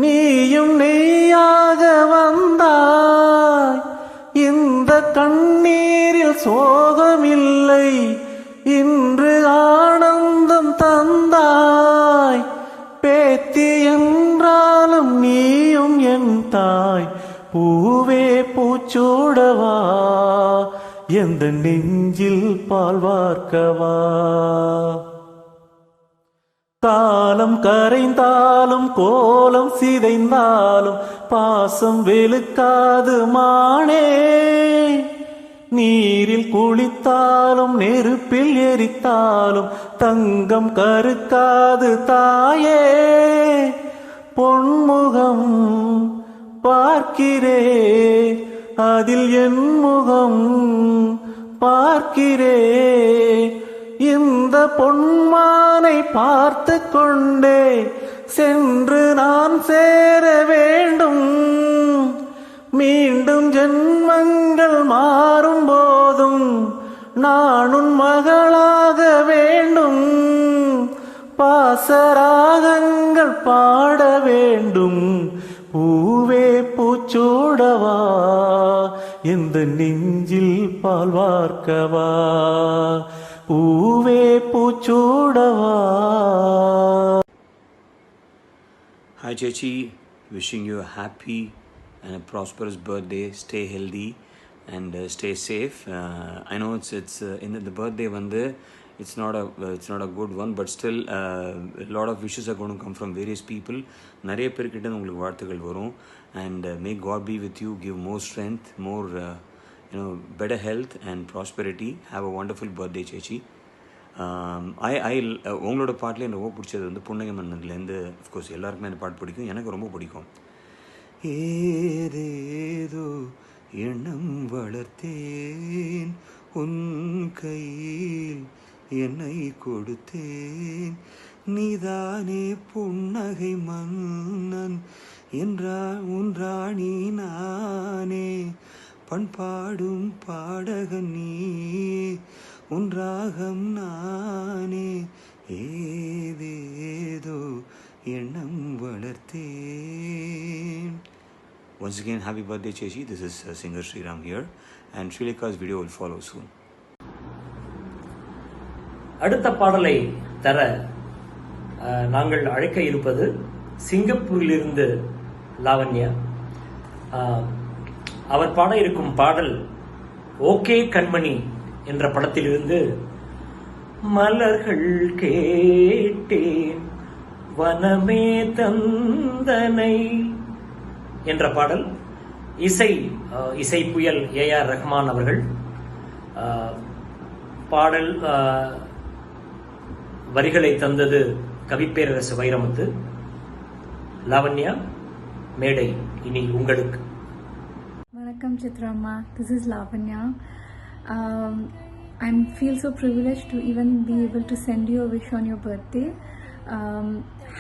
நீயும் நெய்யாக வந்தாய், இந்த கண்ணீரில் சோகமில்லை இன்று ஆனந்தம் தந்தாய், பேத்தி என்றாலும் நீயும் என் தாய், பூவே பூச்சூடவா எந்த நெஞ்சில் பால்வார்க்கவா. காலம் கரைந்தாலும் கோலம் சிதைந்தாலும் பாசம் வெளுக்காது மானே, நீரில் குளித்தாலும் நெருப்பில் எரித்தாலும் தங்கம் கருக்காது தாயே, பொன்முகம் பார்க்கிறே அதில் என் முகம் பார்க்கிறே, இந்த பொன்மானை பார்த்து கொண்டே சென்று நான் சேர வேண்டும், மீண்டும் ஜென்மங்கள் மாறும் போதும் நான் உன் மகளாக வேண்டும், பாசராகங்கள் பாட வேண்டும், பூவே பூச்சூடவா எந்த நெஞ்சில் பால்வார்க்கவா, பூவே பூச்சூடவா. Hi Chechi, wishing you a happy and a prosperous birthday. Stay healthy and stay safe. I know it's in the birthday வந்து it's not a good one, but still a lot of wishes are going to come from various people. நிறைய பேர்கிட்ட உங்களுக்கு வாழ்த்துக்கள் வரும். And may God be with you, give more strength, more better health and prosperity. Have a wonderful birthday, Chechi. உங்களோட பாட்டில் எனக்கு ரொம்ப பிடிச்சது வந்து புன்னகை மன்னன்லேருந்து. அஃப்கோர்ஸ் எல்லாருக்குமே அந்த பாட்டு பிடிக்கும், எனக்கு ரொம்ப பிடிக்கும். ஏதேதோ எண்ணம் வளர்த்தேன், உன் கையில் என்னை கொடுத்தேன், நீதானே புன்னகை மன்னன் உன் ராணி நானே, பண்பாடும் பாடகன் நீ, உன் ராகம் நானே, ஏதேதோ எண்ணம் வளர்த்தேன். Once again, happy birthday, Chechi. This is singer Sriram here, and Srileka's video will follow soon. அடுத்த பாடலை தர நாங்கள் அழைக்க இருப்பது சிங்கப்பூரிலிருந்து லாவண்யா. அவர் பாட இருக்கும் பாடல் ஓகே கண்மணி என்ற படத்திலிருந்து மலர்கள் கேட்டேன் வனமே தந்தனை என்ற பாடல். இசை புயல் ஏஆர் ரஹ்மான் அவர்கள். பாடல் வரிகளை தந்தது கவிப்பேரரசு வைரமுத்து. லாவண்யா, மேடை இனி உங்களுக்கு. வணக்கம் சித்ராம்மா, this is Lavanya. I feel so privileged to even be able to send you a wish on your birthday.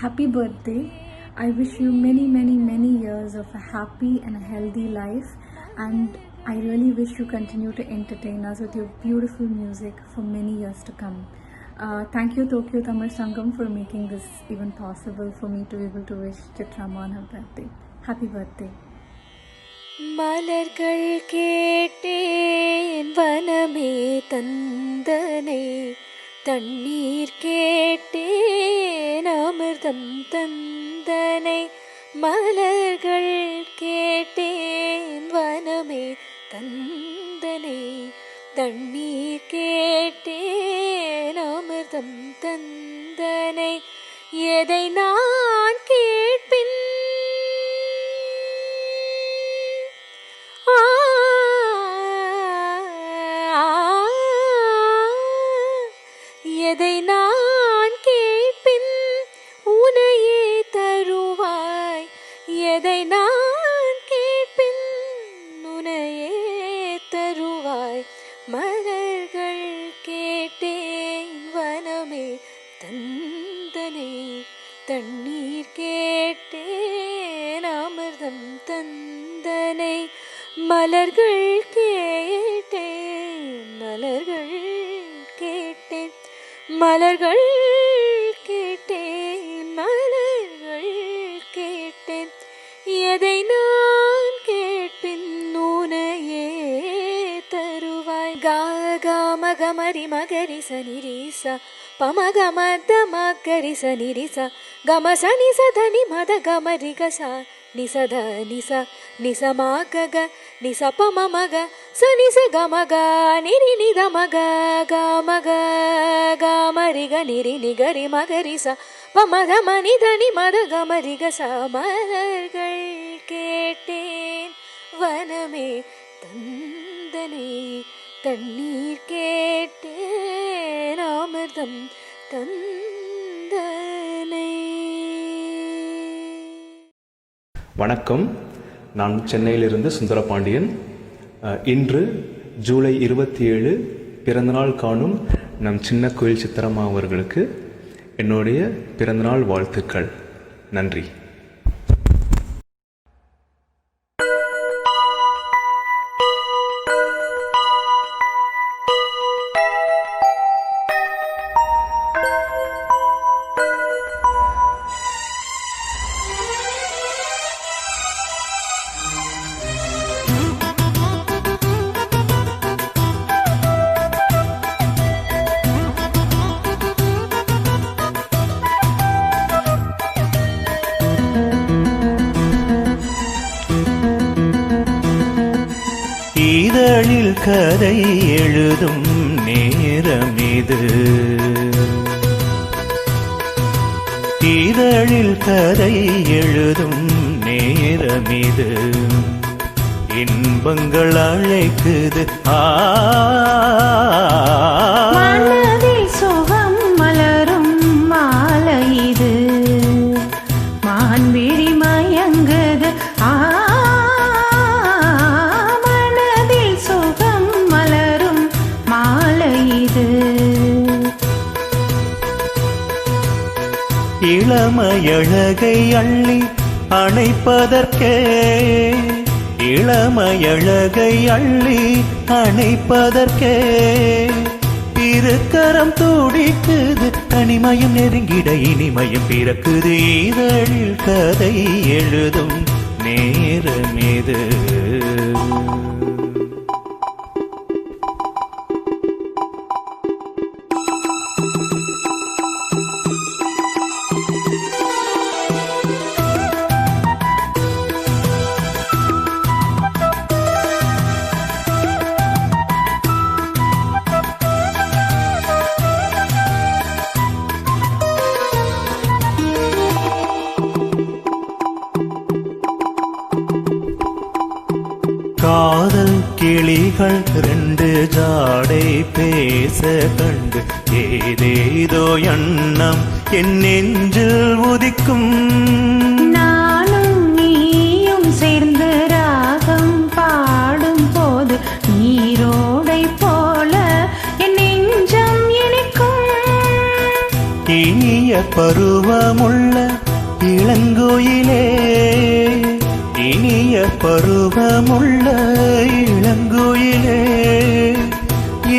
Happy birthday. I wish you many, many, many years of a happy and a healthy life, and I really wish you continue to entertain us with your beautiful music for many years to come. Thank you Tokyo Tamil Sangam for making this even possible for me to be able to wish Chitrama on her birthday. Happy birthday. மலர்கள் கேட்டேன் வனமே தந்தனை, தண்ணீர் கேட்டேன் அமிர்தம் தந்தனை, மலர்கள் கேட்டேன் வனமே தந்தனை, தண்ணீர் கேட்டேன் அமிர்தம் தந்தனை, எதை நான் கேட்பின் எதை நான் கேட்பின் உனையே தருவாய், எதை நான் கேட்பின் உனையே தருவாய், மலர்கள் கேட்டேன் வனமே தந்தனை, தண்ணீர் கேட்டேன் அமிர்தம் தந்தனை, மலர்கள் கேட்டேன், மலர்கள் கேட்டேன், மலர்கள் கேட்டேன், மலர்கள் கேட்டேன், எதை நான் கேட்பின் உனையே தருவாய். கமரி மகரி சனிரிச பமகமத மகரி சனிரிச கம சனி சதனி மத கமரி கச நிசத நிச நிசமாக நிச பமமக சனிச கமக நிரி நித மக கமக கமரி கனிரி நிகரி மகரிச பமத மனிதனி மத கமரி கச, மலர்கள் கேட்டேன் வனமே தந்தனை, தண்ணீர் கேட்டேன் அமிர்தம் தந்தனை. வணக்கம், நான் சென்னையிலிருந்து சுந்தரபாண்டியன். இன்று ஜூலை 27 பிறந்தநாள் காணும் நம் சின்ன கோயில் சித்திரம்மா அவர்களுக்கு என்னுடைய பிறந்தநாள் வாழ்த்துக்கள். நன்றி. இதழில் கதை எழுதும் நேரம் இது. இதழில் கதை எழுதும் நேரம் இது. இன்பங்கள் அழைக்குது. மனதில் சுகம் மலரும் மாலை இது. மான்விழி மயங்குது. மனதில் சுகம் மலரும் மாலை இது. இளமையழகை அள்ளி அணைப்பதற்கே, இளமையழகை அள்ளி அணைப்பதற்கே திருக்கரம் துடிக்குது. தனிமயம் நெருங்கிட இனிமயம் பிறக்குது. இதழில் கதை எழுதும் நேரம் இது. காதல் கிளிகள் ரெண்டு ஜாடை பேச கண்டு ஏதேதோ எண்ணம் என் நெஞ்சில் உதிக்கும். நானும் நீயும் சேர்ந்து ராகம் பாடும் போது நீரோடை போல என் நெஞ்சம் இனிக்கும். இனிய பருவமுள்ள இளங்கோயிலே, இனிய பருவமுள்ள இளங்கோயிலே,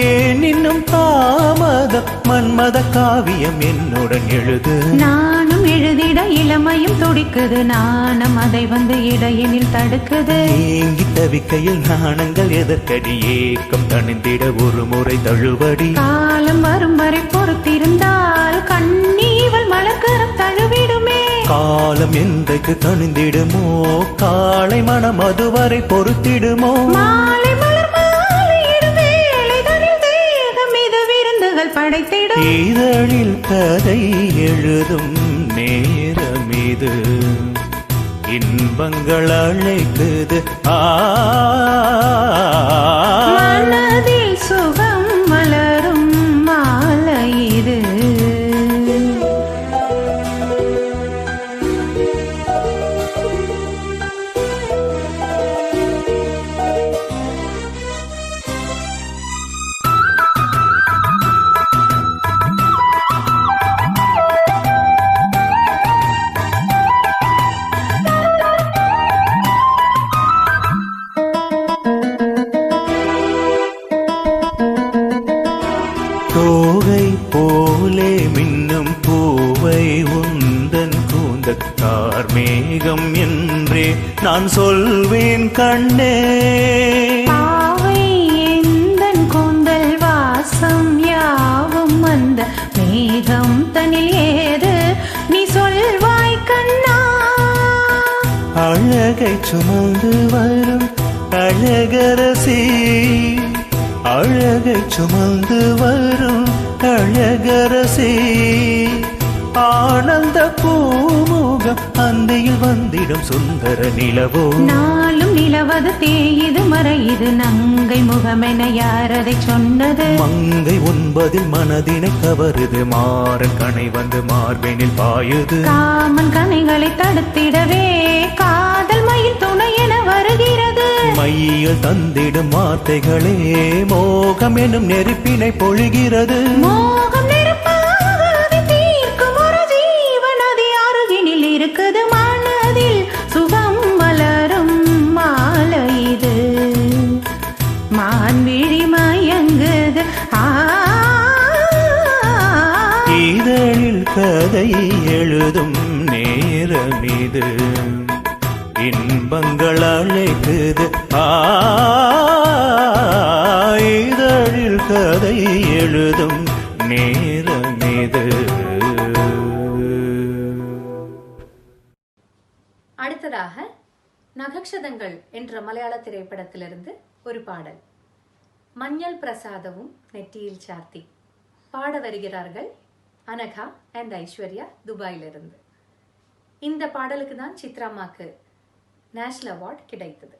ஏன் இன்னும் தாமதம்? மன்மத காவியம் என்னுடன் எழுது. நானும் எழுதிட இளமையும் துடிக்குது. நாணம் அதை வந்து இடையினில் தடுக்குது. ஏங்கி தவிக்கையில் நாணங்கள் எதற்கடி? ஏக்கம் தணிந்திட ஒரு முறை தழுவடி. காலம் வரும் வரை பொறுத்திருந்தால் கண்ணீவல் மலக்கரம் தழுவிடுமே. காலம் என்றைக்கு தணிந்திடுமோ? காலை மனம் அதுவரை பொறுத்திடுமோ? மாலை மலர் மாலையிடும் வேளை தனில் தேகம் இது விருந்துகள் படைத்திடும். இதழில் கதை எழுதும் நேரம் இது. இன்பங்கள் அழைக்குது. மனதில் சுகம் மலரும் மாலை இது. தோகை போலே மின்னும் பூவை உந்தன் கூந்தல் கார்மேகம் என்றே நான் சொல்வேன் கண்ணே. பாவை எந்தன் கூந்தல் வாசம் யாவும் அந்த மேகம் தனில் ஏது நீ சொல்வாய் கண்ணா. அழகை சுமந்து வரும் அழகரசி, அழகை சுமந்து வரும் அழகரசி, ஆனந்த பூமுகம் அந்தையில் வந்திடும் சுந்தர நிலவோ. நாளும் நிலவது தேயுது மறையுது நங்கை முகமென யார் அதை சொன்னது? மங்கை உண்பதில் மனதினை கவருது. மாறன் கணை வந்து மார்பெனில் பாயுது. காமன் கனைகளை தடுத்திடவே காதல் மயில் துணை என வருகிறது. மையில் தந்திடும் வார்த்தைகளே மோகம் எனும் நெருப்பினை பொழிகிறது. மோகம் நெருப்பாக தீர்க்கும் ஒரு ஜீவநதி அருகினில் இருக்குது. மனதில் சுகம் மலரும் மாலை இது. மான்விழி மயங்குது. இதழில் கதை எழுதும் நேரம் இது. இன்பங்கள் அழைக்குது. இதழில் கதை எழுதும் நேரம் இது. அடுத்ததாக நகக்ஷதங்கள் என்ற மலையாள திரைப்படத்திலிருந்து ஒரு பாடல். மஞ்சள் பிரசாதமும் நெற்றியில் சார்த்தி பாட வருகிறார்கள் அனகா அண்ட் ஐஸ்வர்யா துபாயிலிருந்து. இந்த பாடலுக்கு தான் சித்ராமாக்கு நேஷனல் அவார்ட் கிடைத்தது.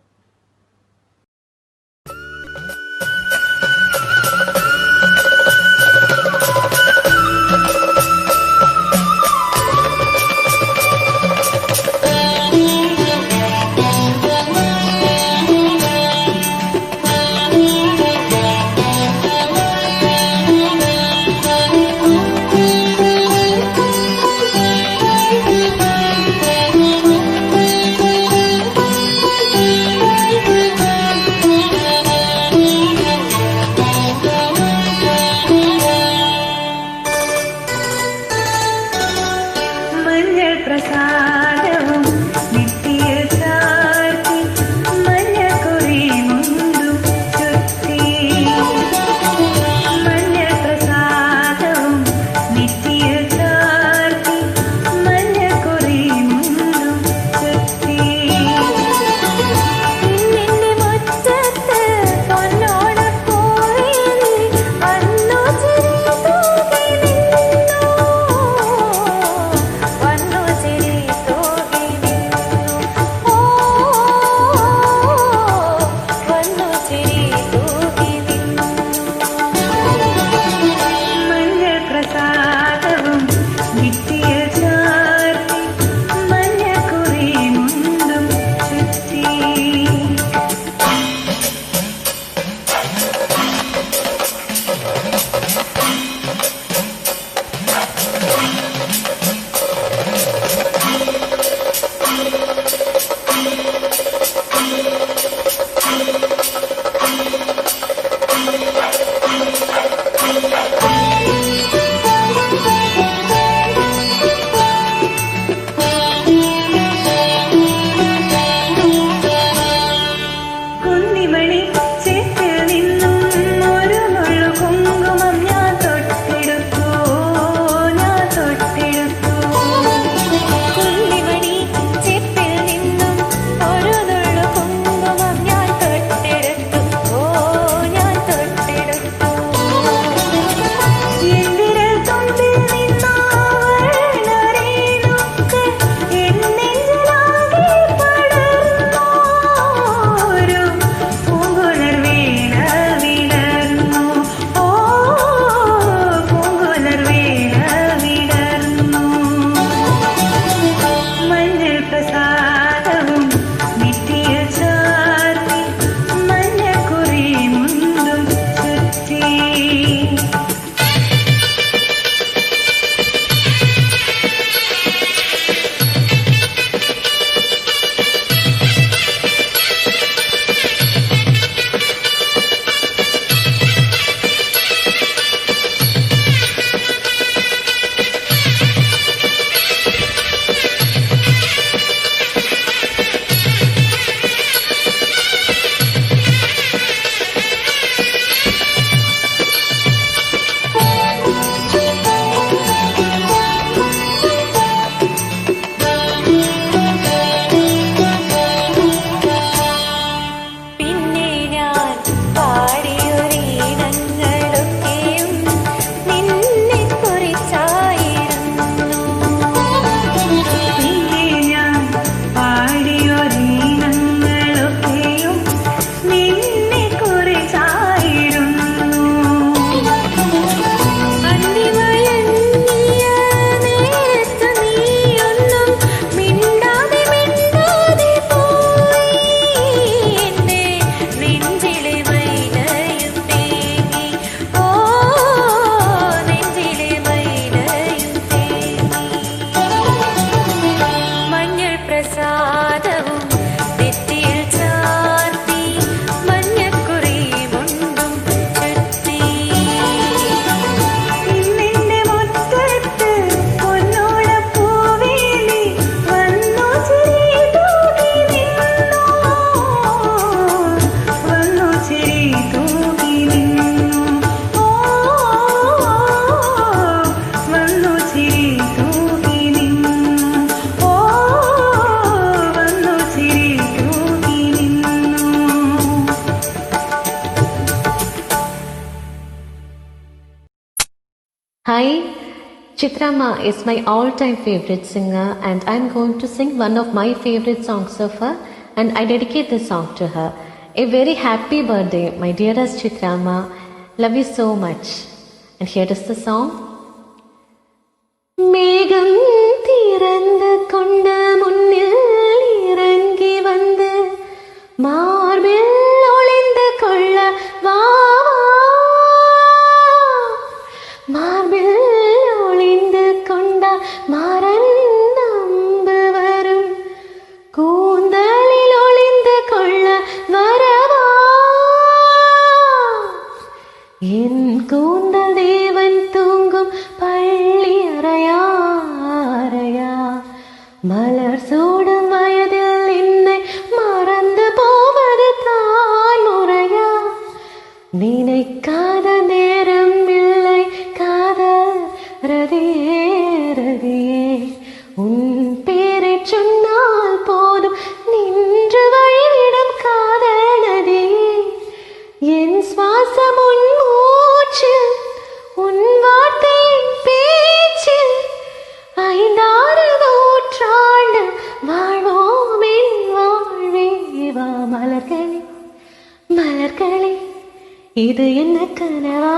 Hi, Chitrama is my all-time favorite singer, and I'm going to sing one of my favorite songs of her, and I dedicate this song to her. A very happy birthday, my dearest Chitrama. Love you so much. And here is the song. மேகம் திறந்து கொண்ட முன்னில் இறங்கி வந்து மார்பில் ஒளிந்து கொள்ள வா, மார்பில் ஒளிந்து கொண்ட மாறன் நம்பு வரும் கூந்தலில் ஒளிந்து கொள்ள வரவா, என் கூந்தல் தேவன் தூங்கும் பள்ளி அறையா அறையா, மலர் சூடும் வயதில் என்னை மறந்து போவது தான் முறையா, நினைக்காத நேரம் இல்லை காதல் ரதியே ரதியே, உன் பேரை சொன்னால் போதும் நின்று வழிவிடும் காதல் நதியே, என் சுவாசம் உன் மூச்சு உன் வார்த்தையின் பேச்சு, 5-6 நூற்றாண்டு வாழ்வோம் என் வாழ்வே வா, மலர்களே மலர்களே இது என்ன கனவா,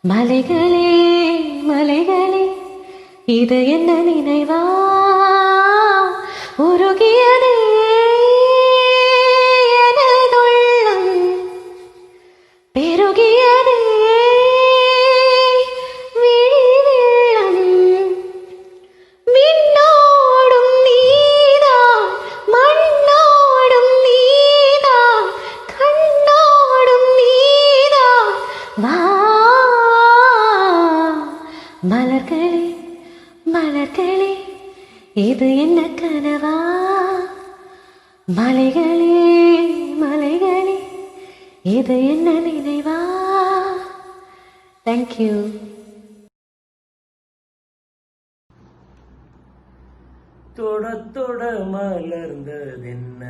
மலைகளே மலைகளே இது என்ன நினைவா, உருகியதே எனதுள்ளம் பெருகியதே விழி வெள்ளம், விண்ணோடும் நீதான் மண்ணோடும் நீதான் கண்ணோடும் நீதான் வா, மலர்களே மலர்களே இது என்ன கனவா, மலைகளே மலைகளே இது என்ன நினைவா. Thank you. தொட தொட மலர்ந்ததென்ன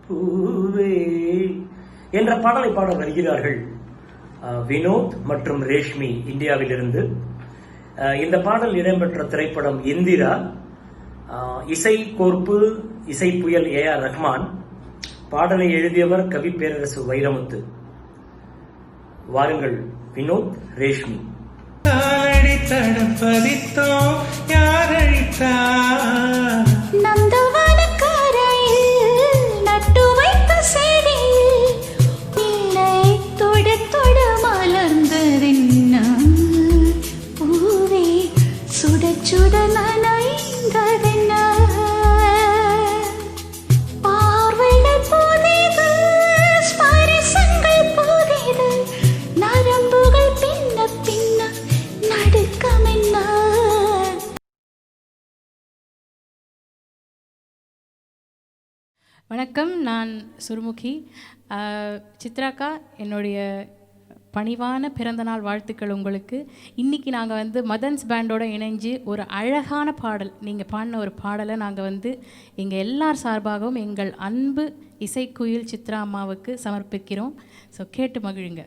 பூவே என்ற பாடலை பாட வருகிறார்கள் வினோத் மற்றும் ரேஷ்மி இந்தியாவிலிருந்து. இந்த பாடல் இடம்பெற்ற திரைப்படம் இந்திரா. இசை கோர்ப்பு இசை புயல் AR ரஹ்மான். பாடலை எழுதியவர் கவி பேரரசு வைரமுத்து. வாருங்கள் வினோத் ரேஷ்மி. தடப்பதித்தோம் யாரழித்தா நந்தவனக்கரையில் நட்டு வைத்த செடியில் நீலை தொட தொட மலர்ந்ததென்ன பூவே சுட சுட நனைந்ததென்ன பார்வைகள் புதிது ஸ்பரிசங்கள் புதிது நரம்புகள் பின்ன பின்ன நடுக்கமென்ன. வணக்கம், நான் சுருமுகி. சித்ராக்கா, என்னுடைய பணிவான பிறந்தநாள் வாழ்த்துக்கள் உங்களுக்கு. இன்றைக்கி நாங்கள் மதன்ஸ் பேண்டோடு இணைஞ்சு ஒரு அழகான பாடல், நீங்கள் பாடின ஒரு பாடலை நாங்கள் எங்கள் எல்லார் சார்பாகவும் எங்கள் அன்பு இசைக்குயில் சித்ரா அம்மாவுக்கு சமர்ப்பிக்கிறோம். ஸோ கேட்டு மகிழுங்க.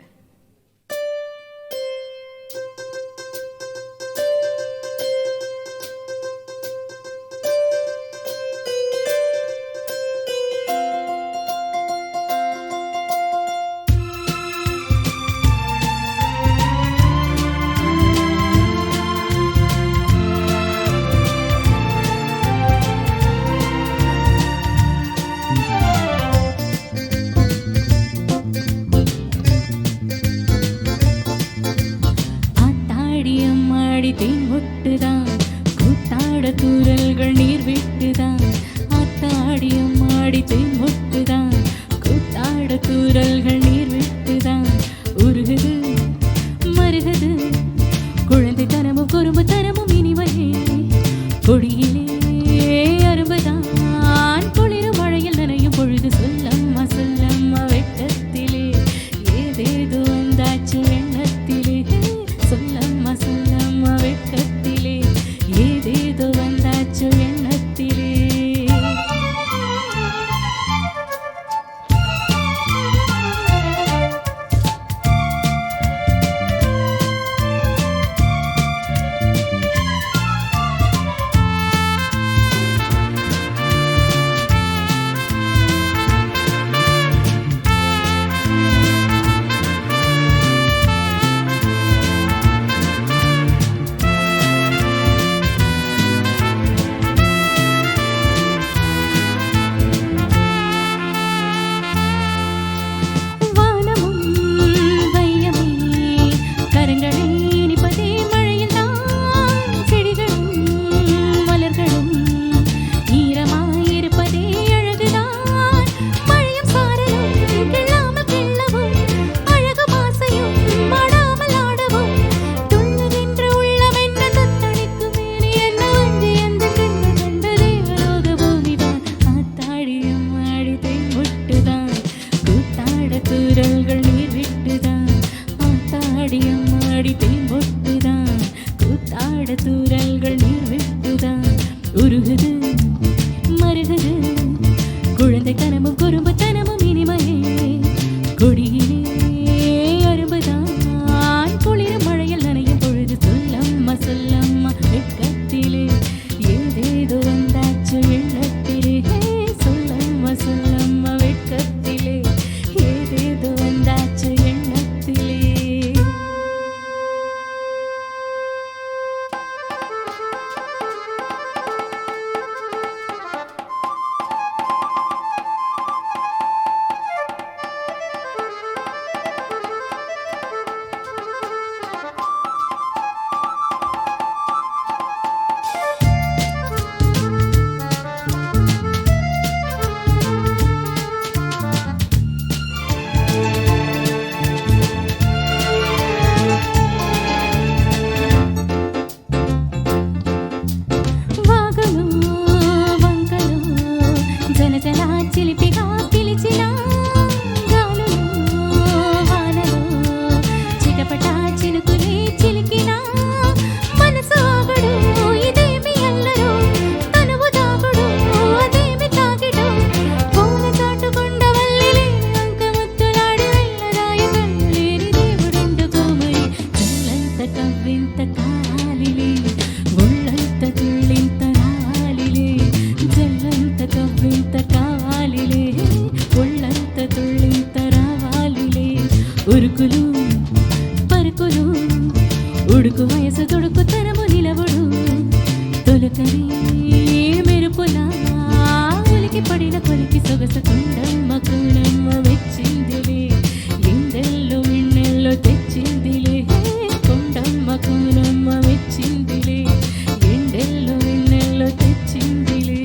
కొండమ్మ కూనమ్మ మెచ్చిందిలే ఎండెల్లో మిన్నెల్లో తెచ్చిందిలే కొండమ్మ కూనమ్మ మెచ్చిందిలే ఎండెల్లో మిన్నెల్లో తెచ్చిందిలే.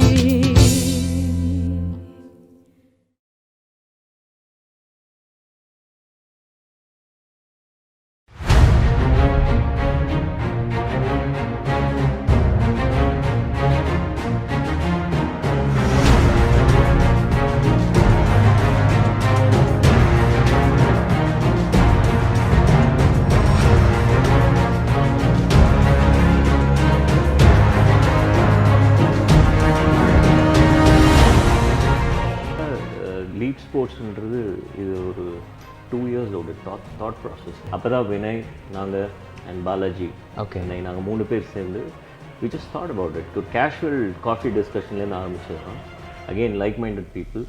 லீப் ஸ்போர்ட்ஸ்ன்றது இது ஒரு 2 இயர்ஸோட தாட் ப்ராசஸ். அப்போ தான் வினய், நாங்கள் அண்ட் பாலாஜி நாங்கள் 3 பேர் சேர்ந்து we just thought about it. ஒரு கேஷுவல் காஃபி டிஸ்கஷன்லேருந்து ஆரம்பிச்சிடறோம். அகெயின் லைக் மைண்டட் பீப்புள்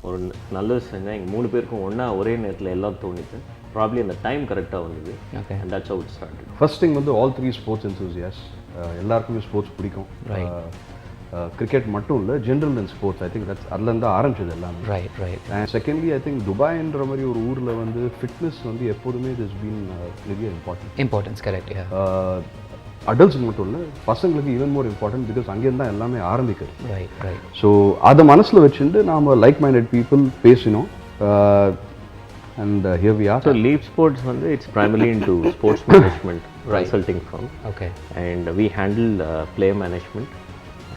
ஒரு நல்லது செஞ்சால் எங்கள் 3 பேருக்கும் ஒன்றா ஒரே நேரத்தில் எல்லாம் தோணிட்டு ப்ராப்ளி அந்த டைம் கரெக்டாக வந்தது. And that's how it started. First thing வந்து ஆல் 3 ஸ்போர்ட்ஸ் என்தூசியாஸ்ட், எல்லாருக்குமே ஸ்போர்ட்ஸ் பிடிக்கும். கிரிக்கெட் மட்டும் இல்லை, general and sports. I think that's அதுலேருந்து ஆரம்பிச்சது எல்லாமே. அண்ட் செகண்ட்லி ஐ திங்க் துபாய்ன்ற மாதிரி ஒரு ஊரில் வந்து ஃபிட்னஸ் வந்து எப்போதுமே இட் இஸ் பீன் நிறைய இம்பார்ட்டன்ஸ். கரெக்ட். அடல்ட்ஸுக்கு மட்டும் இல்லை, பசங்களுக்கு ஈவன் மோர் இம்பார்ட்டன்ட், பிகாஸ் அங்கேருந்து தான் எல்லாமே ஆரம்பிக்குது. ஸோ அதை மனசில் வச்சுட்டு நாம் லைக் மைண்டட் பீப்புள் பேசினோம். And here we are. So Leap Sports it's primarily into sports management consulting firm. And we handle player management,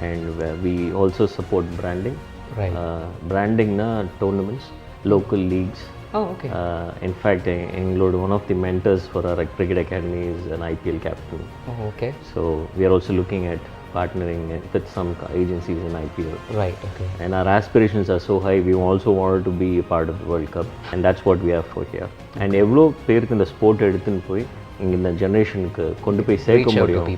and we also support branding. Branding na tournaments, local leagues. In fact, include one of the mentors for our cricket academy is an IPL captain. So we are also looking at partnering with some agencies in IPL. And our aspirations are so high, we also wanted to be a part of the World Cup, and that's what we are for here. And evlo perku இந்த ஸ்போர்ட் எடுத்துன்னு போய் இங்க இந்த ஜெனரேஷனுக்கு கொண்டு போய் சேர்க்க முடியும்.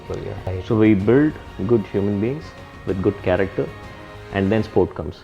So we build good human beings with good character, and then sport comes.